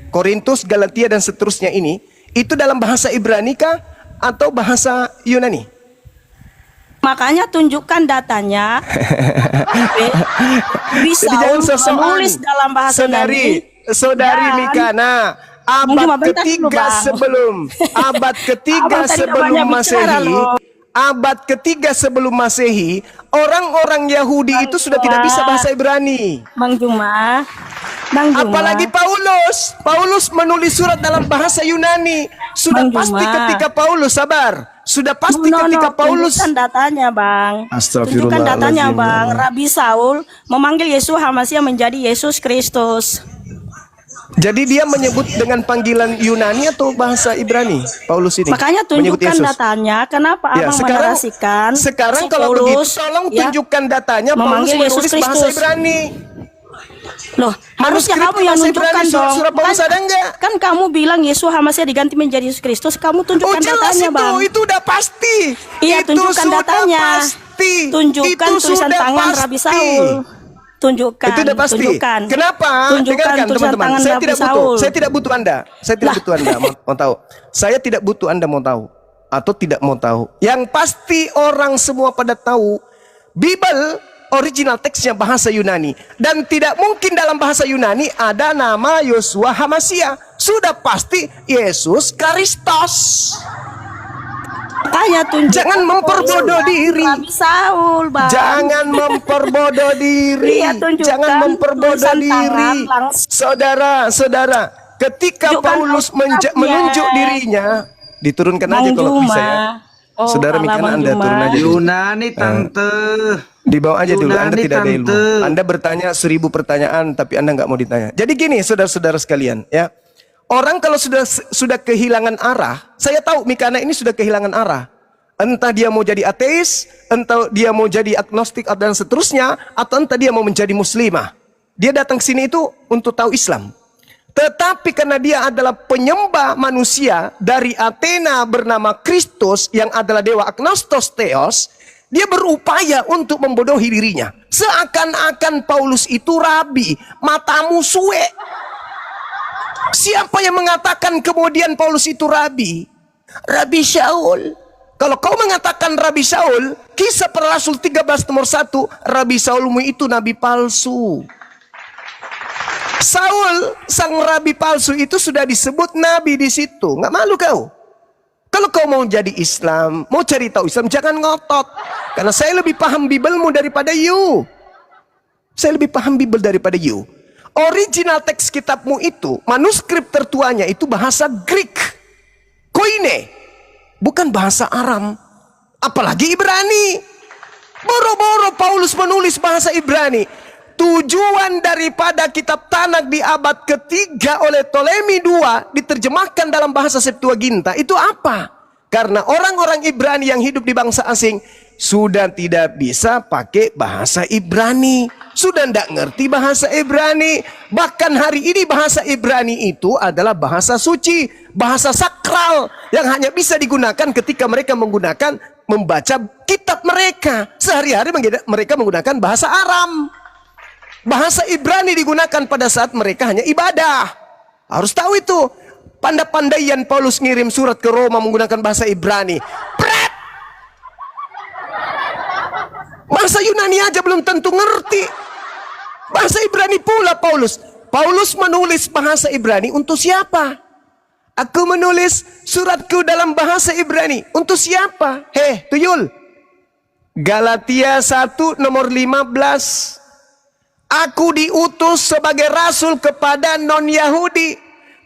Korintus, Galatia dan seterusnya ini, itu dalam bahasa Ibrani kah atau bahasa Yunani? Makanya tunjukkan datanya. Bisa Jadi jangan sosokan. menulis dalam bahasa Yunani. Saudari Dan- Mikana, Mungkin abad bentar dulu, ketiga Bang. sebelum abad ketiga Abang tadi sebelum banyak bicara, Masehi, loh. abad ketiga sebelum Masehi, orang-orang Yahudi itu sudah tidak bisa bahasa Ibrani. Bang Juma. Bang Juma. Apalagi Paulus. Paulus menulis surat dalam bahasa Yunani. Sudah Bang pasti Juma. ketika Paulus, sabar. Sudah pasti ketika Paulus. Tunjukkan datanya, Bang. Tunjukkan Astagfirullahaladzim, datanya, ya Bang. Allah. Rabi Saul memanggil Yesus Hamasia menjadi Yesus Kristus. Jadi dia menyebut dengan panggilan Yunani atau bahasa Ibrani, Paulus ini? Makanya menyebut tunjukkan Yesus. datanya. Kenapa Ya, Abang sekarang menarasikan si kalau begitu Paulus, tolong ya, tunjukkan datanya Paulus memanggil Yesus menulis bahasa Kristus. Ibrani. Loh, harusnya Manuskrip kamu yang bahasa nunjukkan Ibrani, dong. surat-surat Paulus ada enggak? Kan kamu bilang Yesus Hamasia diganti menjadi Yesus Kristus, kamu Oh tunjukkan jelas datanya, Bang. itu udah pasti. Iya, itu tunjukkan sudah datanya. Pasti. Tunjukkan Itu tulisan sudah tangan pasti. Rabi Saul. Tunjukkan. Itu udah pasti. Tunjukkan. Kenapa? Tunjukkan Dengarkan tulisan teman-teman. tangan Saya Rabi tidak butuh. Saul. Saya tidak butuh Anda. Saya tidak Lah. butuh Anda mau tahu. Saya tidak butuh Anda mau tahu atau tidak mau tahu. Yang pasti orang semua pada tahu Bible original teksnya bahasa Yunani dan tidak mungkin dalam bahasa Yunani ada nama Yosua Hamasia. Sudah pasti Yesus Kristus. Makanya tunjukkan. Jangan memperbodoh diri. Rabi Saul, Bang. Jangan memperbodoh diri. Iya, tunjukkan Jangan memperbodoh tulisan diri. tangan langsung. Saudara, ketika Tunjukkan Paulus Alkitabnya. menunjuk dirinya, diturunkan Bang aja kalau Juma. bisa ya. Oh, Saudara alah, Mikana, Bang Anda Juma. turun aja dulu. Yunani tante. Dibawa aja dulu, Anda Yunani, tidak ada ilmu. Tante. Anda bertanya 1000 pertanyaan, tapi Anda nggak mau ditanya. Jadi gini, saudara-saudara sekalian, ya. Orang kalau sudah kehilangan arah, saya tahu Mikana ini sudah kehilangan arah. Entah dia mau jadi ateis, entah dia mau jadi agnostik dan seterusnya, atau entah dia mau menjadi muslimah. Dia datang ke sini itu untuk tahu Islam. Tetapi karena dia adalah penyembah manusia dari Athena bernama Kristus yang adalah dewa agnostos theos, dia berupaya untuk membodohi dirinya. Seakan-akan Paulus itu rabi, matamu suwe. Siapa yang mengatakan kemudian Paulus itu rabi? Rabi Saul. Kalau kau mengatakan Rabi Saul, Kisah Para Rasul 13 nomor 1, Rabi Saulmu itu nabi palsu. Saul, sang rabi palsu itu sudah disebut nabi di situ. Nggak malu kau? Kalau kau mau jadi Islam, mau cari tahu Islam, jangan ngotot. Karena saya lebih paham Biblemu daripada you. Saya lebih paham Bible daripada you. Original teks kitabmu itu, manuskrip tertuanya itu bahasa Greek. Koine. Bukan bahasa Aram. Apalagi Ibrani. Boro-boro Paulus menulis bahasa Ibrani. Tujuan daripada kitab Tanak di abad ketiga oleh Ptolemy II diterjemahkan dalam bahasa Septuaginta itu apa? Karena orang-orang Ibrani yang hidup di bangsa asing sudah tidak bisa pakai bahasa Ibrani, sudah tidak ngerti bahasa Ibrani. Bahkan hari ini bahasa Ibrani itu adalah bahasa suci, bahasa sakral yang hanya bisa digunakan ketika mereka menggunakan membaca kitab mereka. Sehari-hari mereka menggunakan bahasa Aram. Bahasa Ibrani digunakan pada saat mereka hanya ibadah. Harus tahu itu. Pandai-pandaian Paulus ngirim surat ke Roma menggunakan bahasa Ibrani. Pret! Bahasa Yunani aja belum tentu ngerti. Bahasa Ibrani pula Paulus. Paulus menulis bahasa Ibrani untuk siapa? Aku menulis suratku dalam bahasa Ibrani. Untuk siapa? Tuyul. Galatia 1 nomor 15. Aku diutus sebagai rasul kepada non-Yahudi.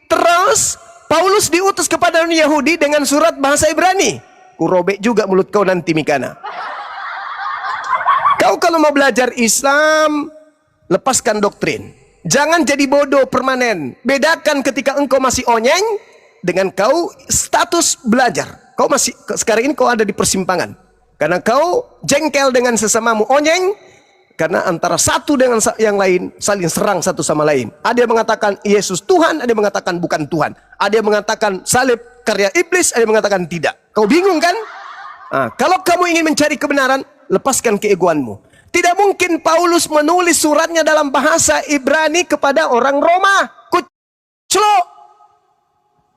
Terus Paulus diutus kepada non-Yahudi dengan surat bahasa Ibrani. Kurobek juga mulut kau nanti Mikana. Kau kalau mau belajar Islam, lepaskan doktrin. Jangan jadi bodoh permanen. Bedakan ketika engkau masih onyeng dengan kau status belajar. Kau masih, sekarang ini kau ada di persimpangan. Karena kau jengkel dengan sesamamu onyeng. Karena antara satu dengan yang lain saling serang satu sama lain. Ada yang mengatakan Yesus Tuhan, ada yang mengatakan bukan Tuhan. Ada yang mengatakan salib karya iblis, ada yang mengatakan tidak. Kau bingung kan? Kalau kamu ingin mencari kebenaran, lepaskan keegoanmu. Tidak mungkin Paulus menulis suratnya dalam bahasa Ibrani kepada orang Roma. Kuclo.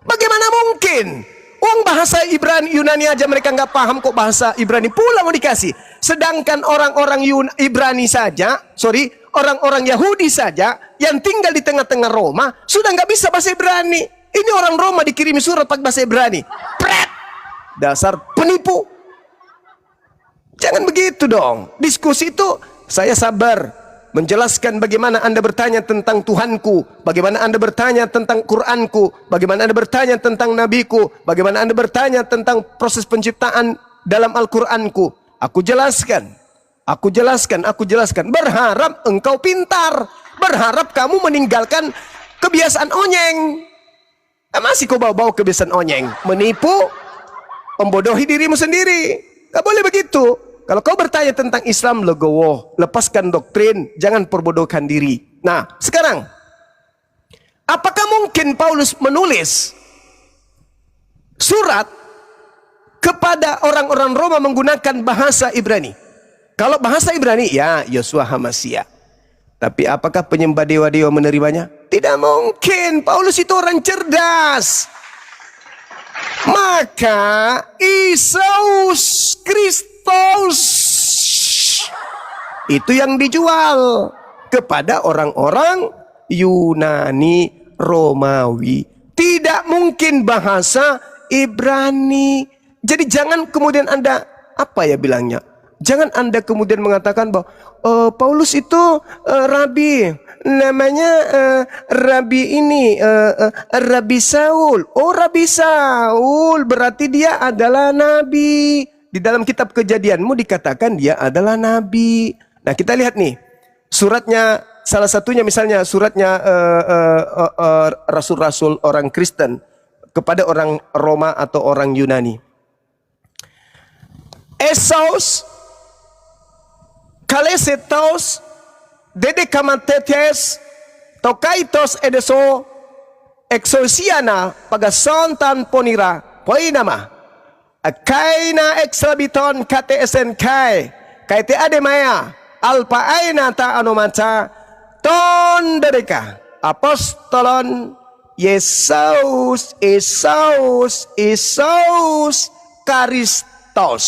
Bagaimana mungkin? Wong bahasa Ibrani Yunani aja mereka nggak paham, kok bahasa Ibrani pula mau dikasih. Sedangkan orang-orang Ibrani saja, orang-orang Yahudi saja yang tinggal di tengah-tengah Roma sudah nggak bisa bahasa Ibrani. Ini orang Roma dikirimi surat pakai bahasa Ibrani. Pret! Dasar penipu. Jangan begitu dong. Diskusi itu saya sabar menjelaskan bagaimana Anda bertanya tentang Tuhanku, bagaimana Anda bertanya tentang Quranku, bagaimana Anda bertanya tentang Nabiku, bagaimana Anda bertanya tentang proses penciptaan dalam Al-Quranku. Aku jelaskan. Berharap engkau pintar, berharap kamu meninggalkan kebiasaan onyeng. Masih kau bawa-bawa kebiasaan onyeng, menipu, membodohi dirimu sendiri. Gak boleh begitu. Kalau kau bertanya tentang Islam, legowo, lepaskan doktrin, jangan perbodohkan diri. Nah, sekarang, apakah mungkin Paulus menulis surat kepada orang-orang Roma menggunakan bahasa Ibrani? Kalau bahasa Ibrani, ya Yosua Hamasia. Tapi apakah penyembah dewa-dewa menerimanya? Tidak mungkin. Paulus itu orang cerdas. Maka Yesus Kristus itu yang dijual kepada orang-orang Yunani Romawi. Tidak mungkin bahasa Ibrani. Jadi jangan kemudian Anda, apa ya bilangnya, jangan Anda kemudian mengatakan bahwa Paulus itu rabi, namanya rabi ini, Rabi Saul. Oh, Rabi Saul berarti dia adalah nabi. Di dalam kitab Kejadianmu dikatakan dia adalah nabi. Nah, kita lihat nih suratnya, salah satunya misalnya suratnya rasul-rasul orang Kristen kepada orang Roma atau orang Yunani. Esaus kalesetos dedekamatetes tokaitos edeso exosiana pagasontan ponira poinama kaina exlabiton kate esen kai kaite ademaya alpa aina ta anomaca ton dedeka apostolon Yesus Karistos.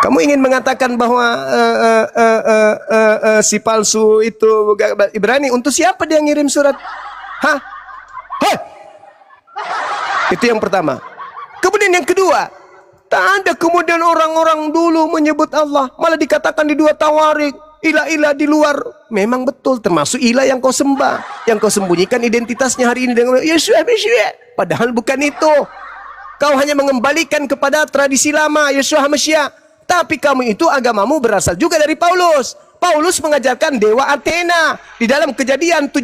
Kamu ingin mengatakan bahwa si palsu itu Ibrani, untuk siapa dia ngirim surat? Hah? Hah? Itu yang pertama. Kemudian yang kedua, tak ada kemudian orang-orang dulu menyebut Allah, malah dikatakan di 2 Tawarik, ilah-ilah di luar. Memang betul, termasuk ilah yang kau sembah, yang kau sembunyikan identitasnya hari ini dengan Yesus. Padahal bukan itu. Kau hanya mengembalikan kepada tradisi lama, Yesus Hamsya. Tapi kamu itu agamamu berasal juga dari Paulus. Paulus mengajarkan dewa Athena di dalam Kejadian 17.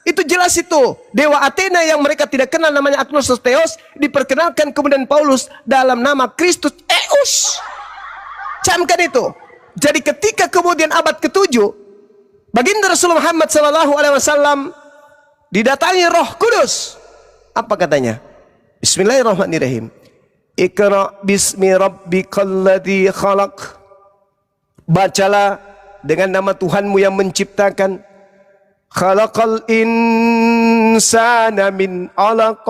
Itu jelas itu. Dewa Athena yang mereka tidak kenal namanya Agnostos Theos diperkenalkan kemudian Paulus dalam nama Kristus Eus. Camkan itu. Jadi ketika kemudian abad ke-7 baginda Rasulullah Muhammad SAW didatangi Roh Kudus. Apa katanya? Bismillahirrahmanirrahim. Iqra bismi rabbikal ladzi khalaq. Bacalah dengan nama Tuhanmu yang menciptakan. Khalaqal insana min 'alaq.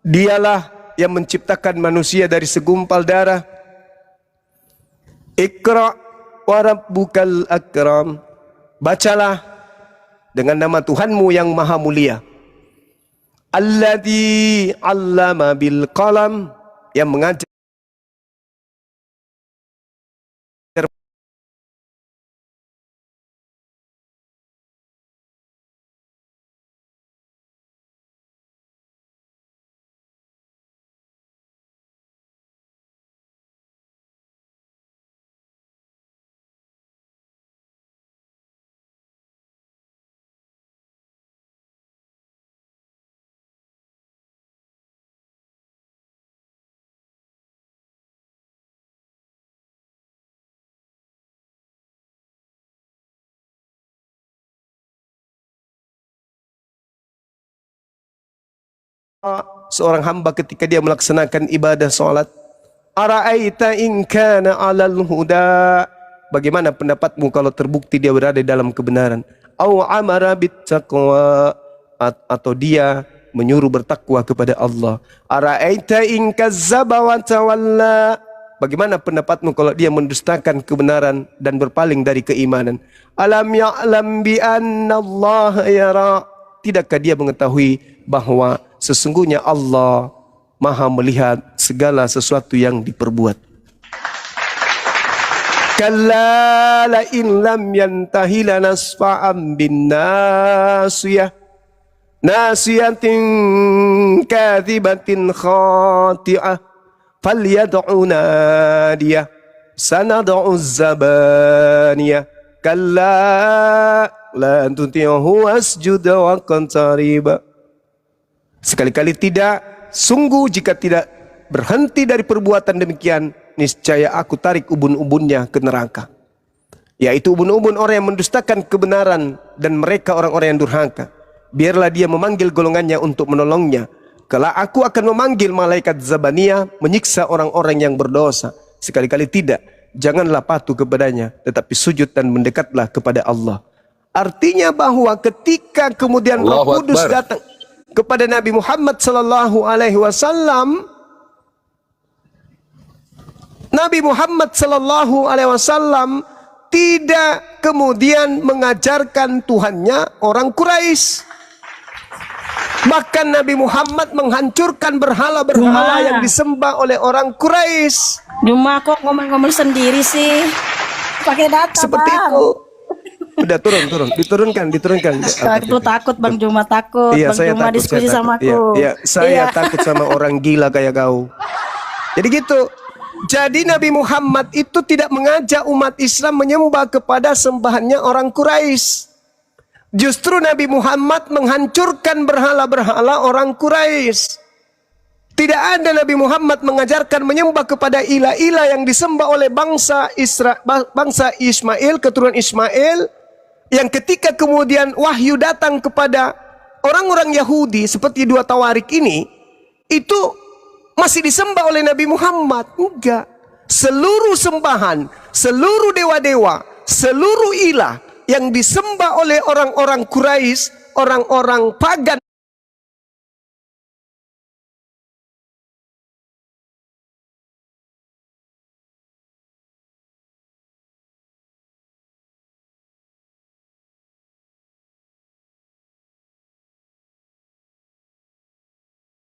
Dialah yang menciptakan manusia dari segumpal darah. Iqra wa rabbukal akram. Bacalah dengan nama Tuhanmu yang maha mulia. Alladzi 'allama bil qalam, yang mengajar seorang hamba ketika dia melaksanakan ibadah salat. Ara'aita in kana 'alal huda. Bagaimana pendapatmu kalau terbukti dia berada dalam kebenaran? Au amara bit taqwa, atau dia menyuruh bertakwa kepada Allah. Ara'aita in kazzaba wa tawalla. Bagaimana pendapatmu kalau dia mendustakan kebenaran dan berpaling dari keimanan? Alam ya'lam bi anna Allah yara. Tidakkah dia mengetahui bahwa sesungguhnya Allah Maha melihat segala sesuatu yang diperbuat? Kalla la in lam yantahi lanasfa'an bin nasiyah nasiyatin kadhibatin khati'ah falyad'u nadiyah sanad'u zabaniyah kalla la tuti'hu wasjud wa qantariba. Sekali-kali tidak, sungguh jika tidak berhenti dari perbuatan demikian, niscaya aku tarik ubun-ubunnya ke neraka. Yaitu ubun-ubun orang yang mendustakan kebenaran dan mereka orang-orang yang durhaka. Biarlah dia memanggil golongannya untuk menolongnya. Kelak aku akan memanggil malaikat Zabaniyah menyiksa orang-orang yang berdosa. Sekali-kali tidak, janganlah patuh kepadanya, tetapi sujud dan mendekatlah kepada Allah. Artinya bahwa ketika kemudian Roh Allahu Kudus Akbar. datang kepada Nabi Muhammad sallallahu alaihi wasallam, Nabi Muhammad sallallahu alaihi wasallam tidak kemudian mengajarkan Tuhannya orang Quraisy. Bahkan Nabi Muhammad menghancurkan berhala-berhala yang disembah oleh orang Quraisy. Cuma kok ngomong-ngomong sendiri sih. Pakai data, Seperti Bang. itu. Udah diturunkan. Aku takut Bang Juma takut. Iya, Bang saya Juma takut, diskusi saya sama takut. aku. Iya, saya takut sama orang gila kayak kau. Jadi gitu. Jadi Nabi Muhammad itu tidak mengajak umat Islam menyembah kepada sembahannya orang Quraisy. Justru Nabi Muhammad menghancurkan berhala-berhala orang Quraisy. Tidak ada Nabi Muhammad mengajarkan menyembah kepada ilah-ilah yang disembah oleh bangsa Ismail, keturunan Ismail, yang ketika kemudian wahyu datang kepada orang-orang Yahudi seperti dua tawarik ini, itu masih disembah oleh Nabi Muhammad. Enggak. Seluruh sembahan, seluruh dewa-dewa, seluruh ilah yang disembah oleh orang-orang Quraisy, orang-orang pagan,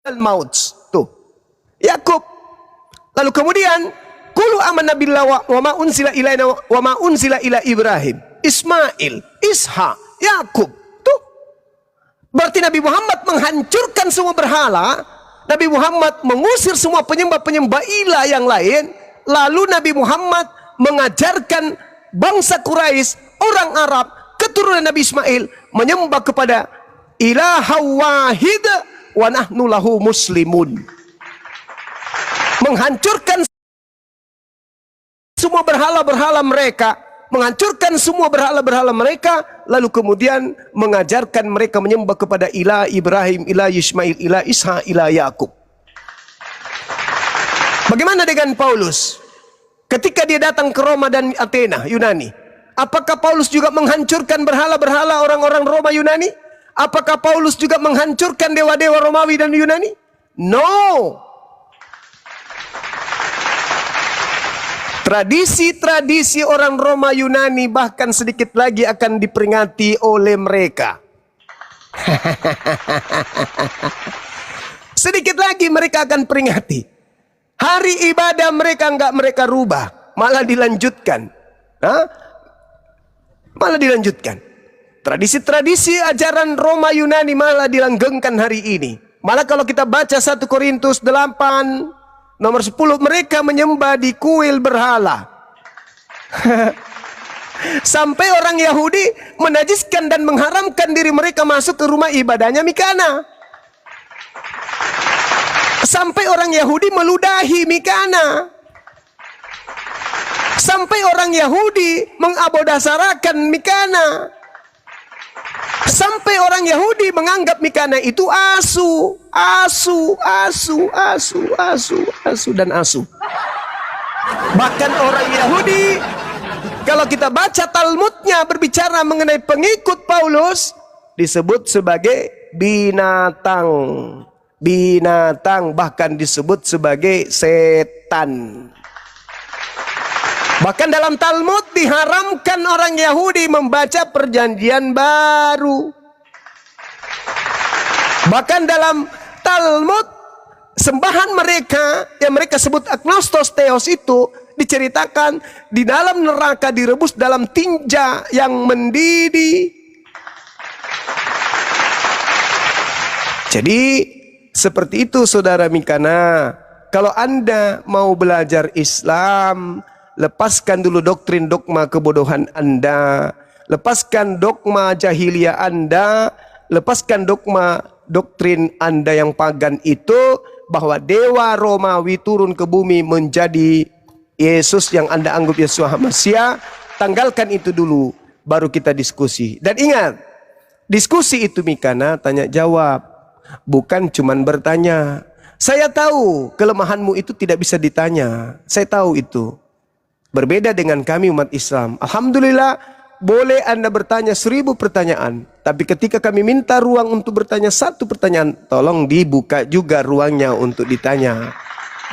al-maut. Tuh. Yakub. Lalu kemudian qulu amanna billahi wa ma unzila ilaina wa ma unzila ila Ibrahim, Ismail, Ishak, Yakub. Tuh. Berarti Nabi Muhammad menghancurkan semua berhala. Nabi Muhammad mengusir semua penyembah-penyembah ilah yang lain. Lalu Nabi Muhammad mengajarkan bangsa Quraisy, orang Arab, keturunan Nabi Ismail menyembah kepada ilaha wahid wa nahnu lahu muslimun. Menghancurkan semua berhala-berhala mereka, menghancurkan semua berhala-berhala mereka, lalu kemudian mengajarkan mereka menyembah kepada ilah Ibrahim, ilah Ismail, ilah Ishak, ilah Yakub. Bagaimana dengan Paulus? Ketika dia datang ke Roma dan Athena, Yunani, apakah Paulus juga menghancurkan berhala-berhala orang-orang Roma Yunani? Apakah Paulus juga menghancurkan dewa-dewa Romawi dan Yunani? No. Tradisi-tradisi orang Roma Yunani bahkan sedikit lagi akan diperingati oleh mereka. Sedikit lagi mereka akan peringati. Hari ibadah mereka enggak mereka rubah, malah dilanjutkan. Malah dilanjutkan. Tradisi-tradisi ajaran Roma Yunani malah dilanggengkan hari ini. Malah kalau kita baca 1 Korintus 8 nomor 10, mereka menyembah di kuil berhala. Sampai orang Yahudi menajiskan dan mengharamkan diri mereka masuk ke rumah ibadahnya Mikana. Sampai orang Yahudi meludahi Mikana. Sampai orang Yahudi mengabodasarakan Mikana. Sampai orang Yahudi menganggap Mikana itu asu, dan asu. Bahkan orang Yahudi, kalau kita baca Talmudnya berbicara mengenai pengikut Paulus, disebut sebagai binatang. Binatang, bahkan disebut sebagai setan. Bahkan dalam Talmud diharamkan orang Yahudi membaca perjanjian baru. Bahkan dalam Talmud, sembahan mereka yang mereka sebut agnostos theos itu diceritakan di dalam neraka direbus dalam tinja yang mendidih. Jadi seperti itu saudara Mikana. Kalau Anda mau belajar Islam, lepaskan dulu doktrin dogma kebodohan Anda, lepaskan dogma jahiliyah Anda, lepaskan dogma doktrin Anda yang pagan itu, bahwa dewa Romawi turun ke bumi menjadi Yesus yang Anda anggap Yesus Hamasiah. Tanggalkan itu dulu, baru kita diskusi. Dan ingat, diskusi itu Mikana tanya jawab, bukan cuman bertanya. Saya tahu kelemahanmu itu tidak bisa ditanya, saya tahu itu. Berbeda dengan kami umat Islam. Alhamdulillah, boleh Anda bertanya 1000 pertanyaan. Tapi ketika kami minta ruang untuk bertanya 1 pertanyaan, tolong dibuka juga ruangnya untuk ditanya.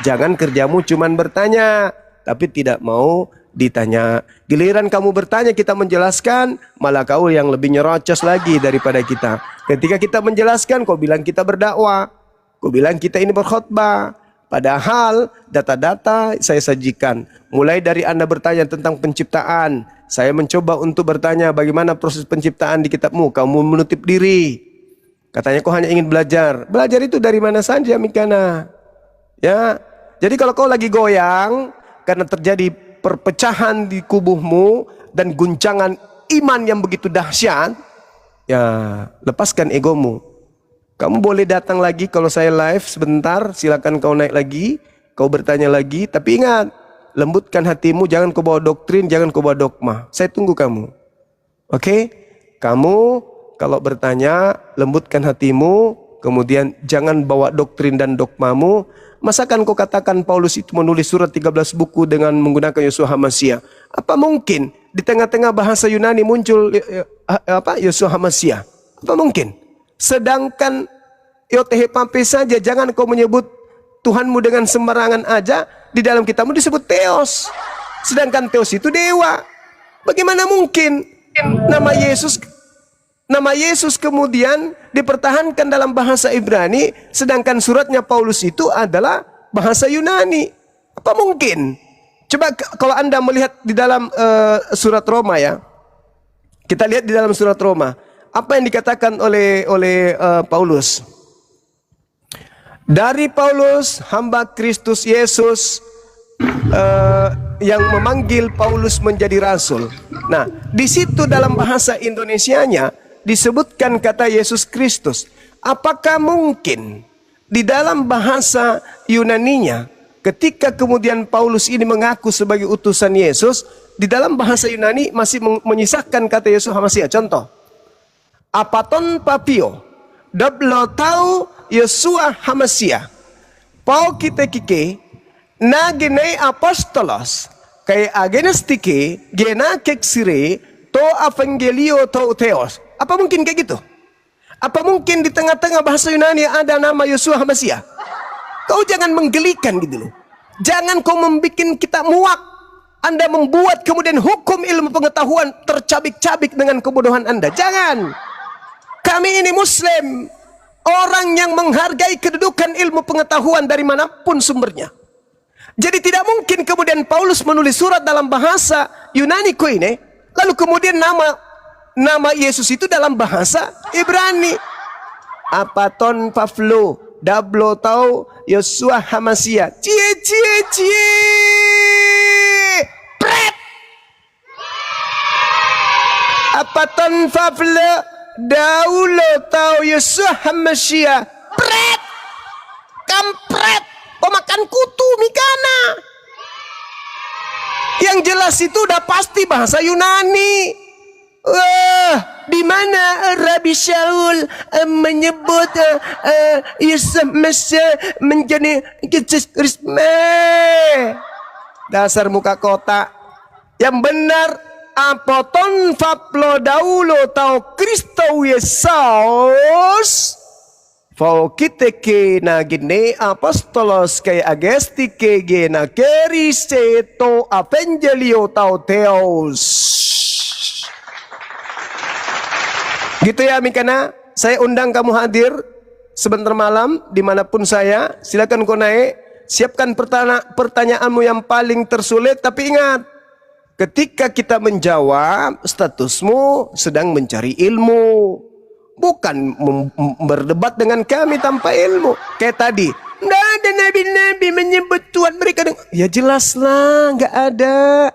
Jangan kerjamu cuman bertanya, tapi tidak mau ditanya. Giliran kamu bertanya, kita menjelaskan, malah kau yang lebih nyerocos lagi daripada kita. Ketika kita menjelaskan, kau bilang kita berdakwah, kau bilang kita ini berkhutbah. Padahal data-data saya sajikan. Mulai dari Anda bertanya tentang penciptaan, saya mencoba untuk bertanya bagaimana proses penciptaan di kitabmu. Kamu menutup diri. Katanya kau hanya ingin belajar. Belajar itu dari mana saja Mikana? Ya. Jadi kalau kau lagi goyang karena terjadi perpecahan di kubuhmu dan guncangan iman yang begitu dahsyat, ya lepaskan egomu. Kamu boleh datang lagi kalau saya live sebentar, silakan kau naik lagi, kau bertanya lagi, tapi ingat, lembutkan hatimu, jangan kau bawa doktrin, jangan kau bawa dogma. Saya tunggu kamu. Oke? Kamu kalau bertanya, lembutkan hatimu, kemudian jangan bawa doktrin dan dogmamu. Masakan kau katakan Paulus itu menulis surat 13 buku dengan menggunakan Yesus Hamasiah? Apa mungkin di tengah-tengah bahasa Yunani muncul Yesus Hamasiah? Apa mungkin? Sedangkan Yotehepape saja, jangan kau menyebut Tuhanmu dengan sembarangan aja, di dalam kitabmu disebut Theos. Sedangkan Theos itu dewa. Bagaimana mungkin nama Yesus kemudian dipertahankan dalam bahasa Ibrani, sedangkan suratnya Paulus itu adalah bahasa Yunani? Apa mungkin? Coba kalau Anda melihat di dalam surat Roma ya. Kita lihat di dalam surat Roma. Apa yang dikatakan oleh Paulus? Dari Paulus, hamba Kristus Yesus, yang memanggil Paulus menjadi rasul. Nah, di situ dalam bahasa Indonesianya disebutkan kata Yesus Kristus. Apakah mungkin di dalam bahasa Yunaninya, ketika kemudian Paulus ini mengaku sebagai utusan Yesus, di dalam bahasa Yunani masih menyisakan kata Yesus Hamasiah? Contoh, apaton papio, dablo tau Yesua Hamasiah, pau kita kike, na genei apostolos, kay agenes tike, gena keksire, to evangelio to theos. Apa mungkin kayak gitu? Apa mungkin di tengah-tengah bahasa Yunani ada nama Yesua Hamasiah? Kau jangan menggelikan gitu loh. Jangan kau membuat kita muak. Anda membuat kemudian hukum ilmu pengetahuan tercabik-cabik dengan kebodohan Anda. Jangan. Kami ini Muslim, orang yang menghargai kedudukan ilmu pengetahuan dari manapun sumbernya. Jadi tidak mungkin kemudian Paulus menulis surat dalam bahasa Yunani koine, lalu kemudian nama Yesus itu dalam bahasa Ibrani. Apaton Pavlo, dablo tau Yesua Hamasiah. Cie. Pret. Apaton Pavlo, daulo tau Yesua Hamasiah. Pret. Kampret. Pemakan kutu Mikana. Yang jelas itu udah pasti bahasa Yunani. Di mana Rabi Shaul menyebut Yesus Mesias menjadi Kristus. Dasar muka kotak. Yang benar apoton faplo daulo tau Kristo Yesus fau kita ke na gine apostolos kay agesti ke gena kerise to evangelio tau theos. Gitu ya Mikana, saya undang kamu hadir sebentar malam dimanapun saya. Silakan kau naik, siapkan pertanyaanmu yang paling tersulit. Tapi ingat, ketika kita menjawab, statusmu sedang mencari ilmu, bukan berdebat dengan kami tanpa ilmu. Kayak tadi, nggak ada nabi-nabi menyebut Tuhan mereka. Ya jelaslah, nggak ada.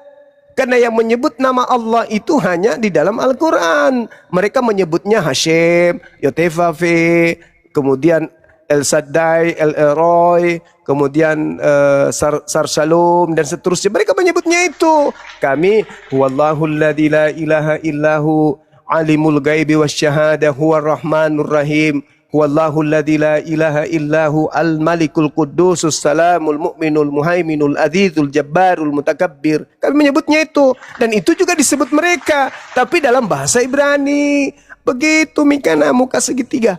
Karena yang menyebut nama Allah itu hanya di dalam Al-Quran. Mereka menyebutnya Hashem, Yotefafe, kemudian El Shaddai, El Elroy, kemudian Sar Shalom, dan seterusnya. Mereka menyebutnya itu. Kami, Huwallahul ladzi la ilaha illahu alimul ghaibi wasyahada huwar rahmanur rahim. Huwallahul ladzi la ilaha illahu al-malikul quddusus salamul mu'minul muhaiminul azizul jabbarul mutakabbir. Kami menyebutnya itu. Dan itu juga disebut mereka. Tapi dalam bahasa Ibrani. Begitu Mikana, muka segitiga.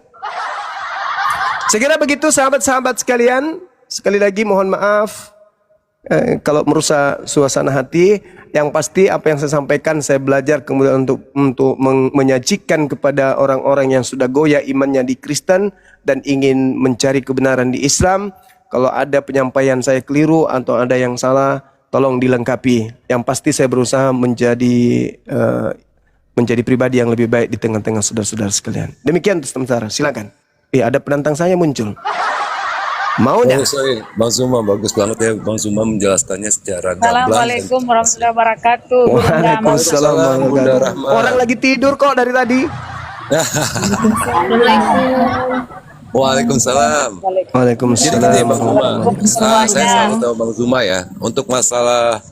Segera begitu sahabat-sahabat sekalian. Sekali lagi mohon maaf kalau merusak suasana hati. Yang pasti apa yang saya sampaikan saya belajar kemudian untuk menyajikan kepada orang-orang yang sudah goyah imannya di Kristen dan ingin mencari kebenaran di Islam. Kalau ada penyampaian saya keliru atau ada yang salah, tolong dilengkapi. Yang pasti saya berusaha menjadi pribadi yang lebih baik di tengah-tengah saudara-saudara sekalian. Demikian sementara, silakan. Ada penantang saya muncul. Mau Oh, sorry, Bang Zuma bagus banget ya, Bang Zuma menjelaskannya secara gamblang. Assalamualaikum warahmatullahi wabarakatuh. Waalaikumsalam warahmatullahi wabarakatuh. Orang lagi tidur kok dari tadi. Waalaikumsalam. Waalaikumsalam. Jadi Bang Zuma, saya selalu tahu Bang Zuma ya, untuk masalah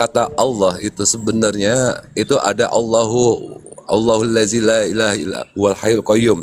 kata Allah itu sebenarnya itu ada Allahul ladzi la ilaha illa huwal hayyul qayyum.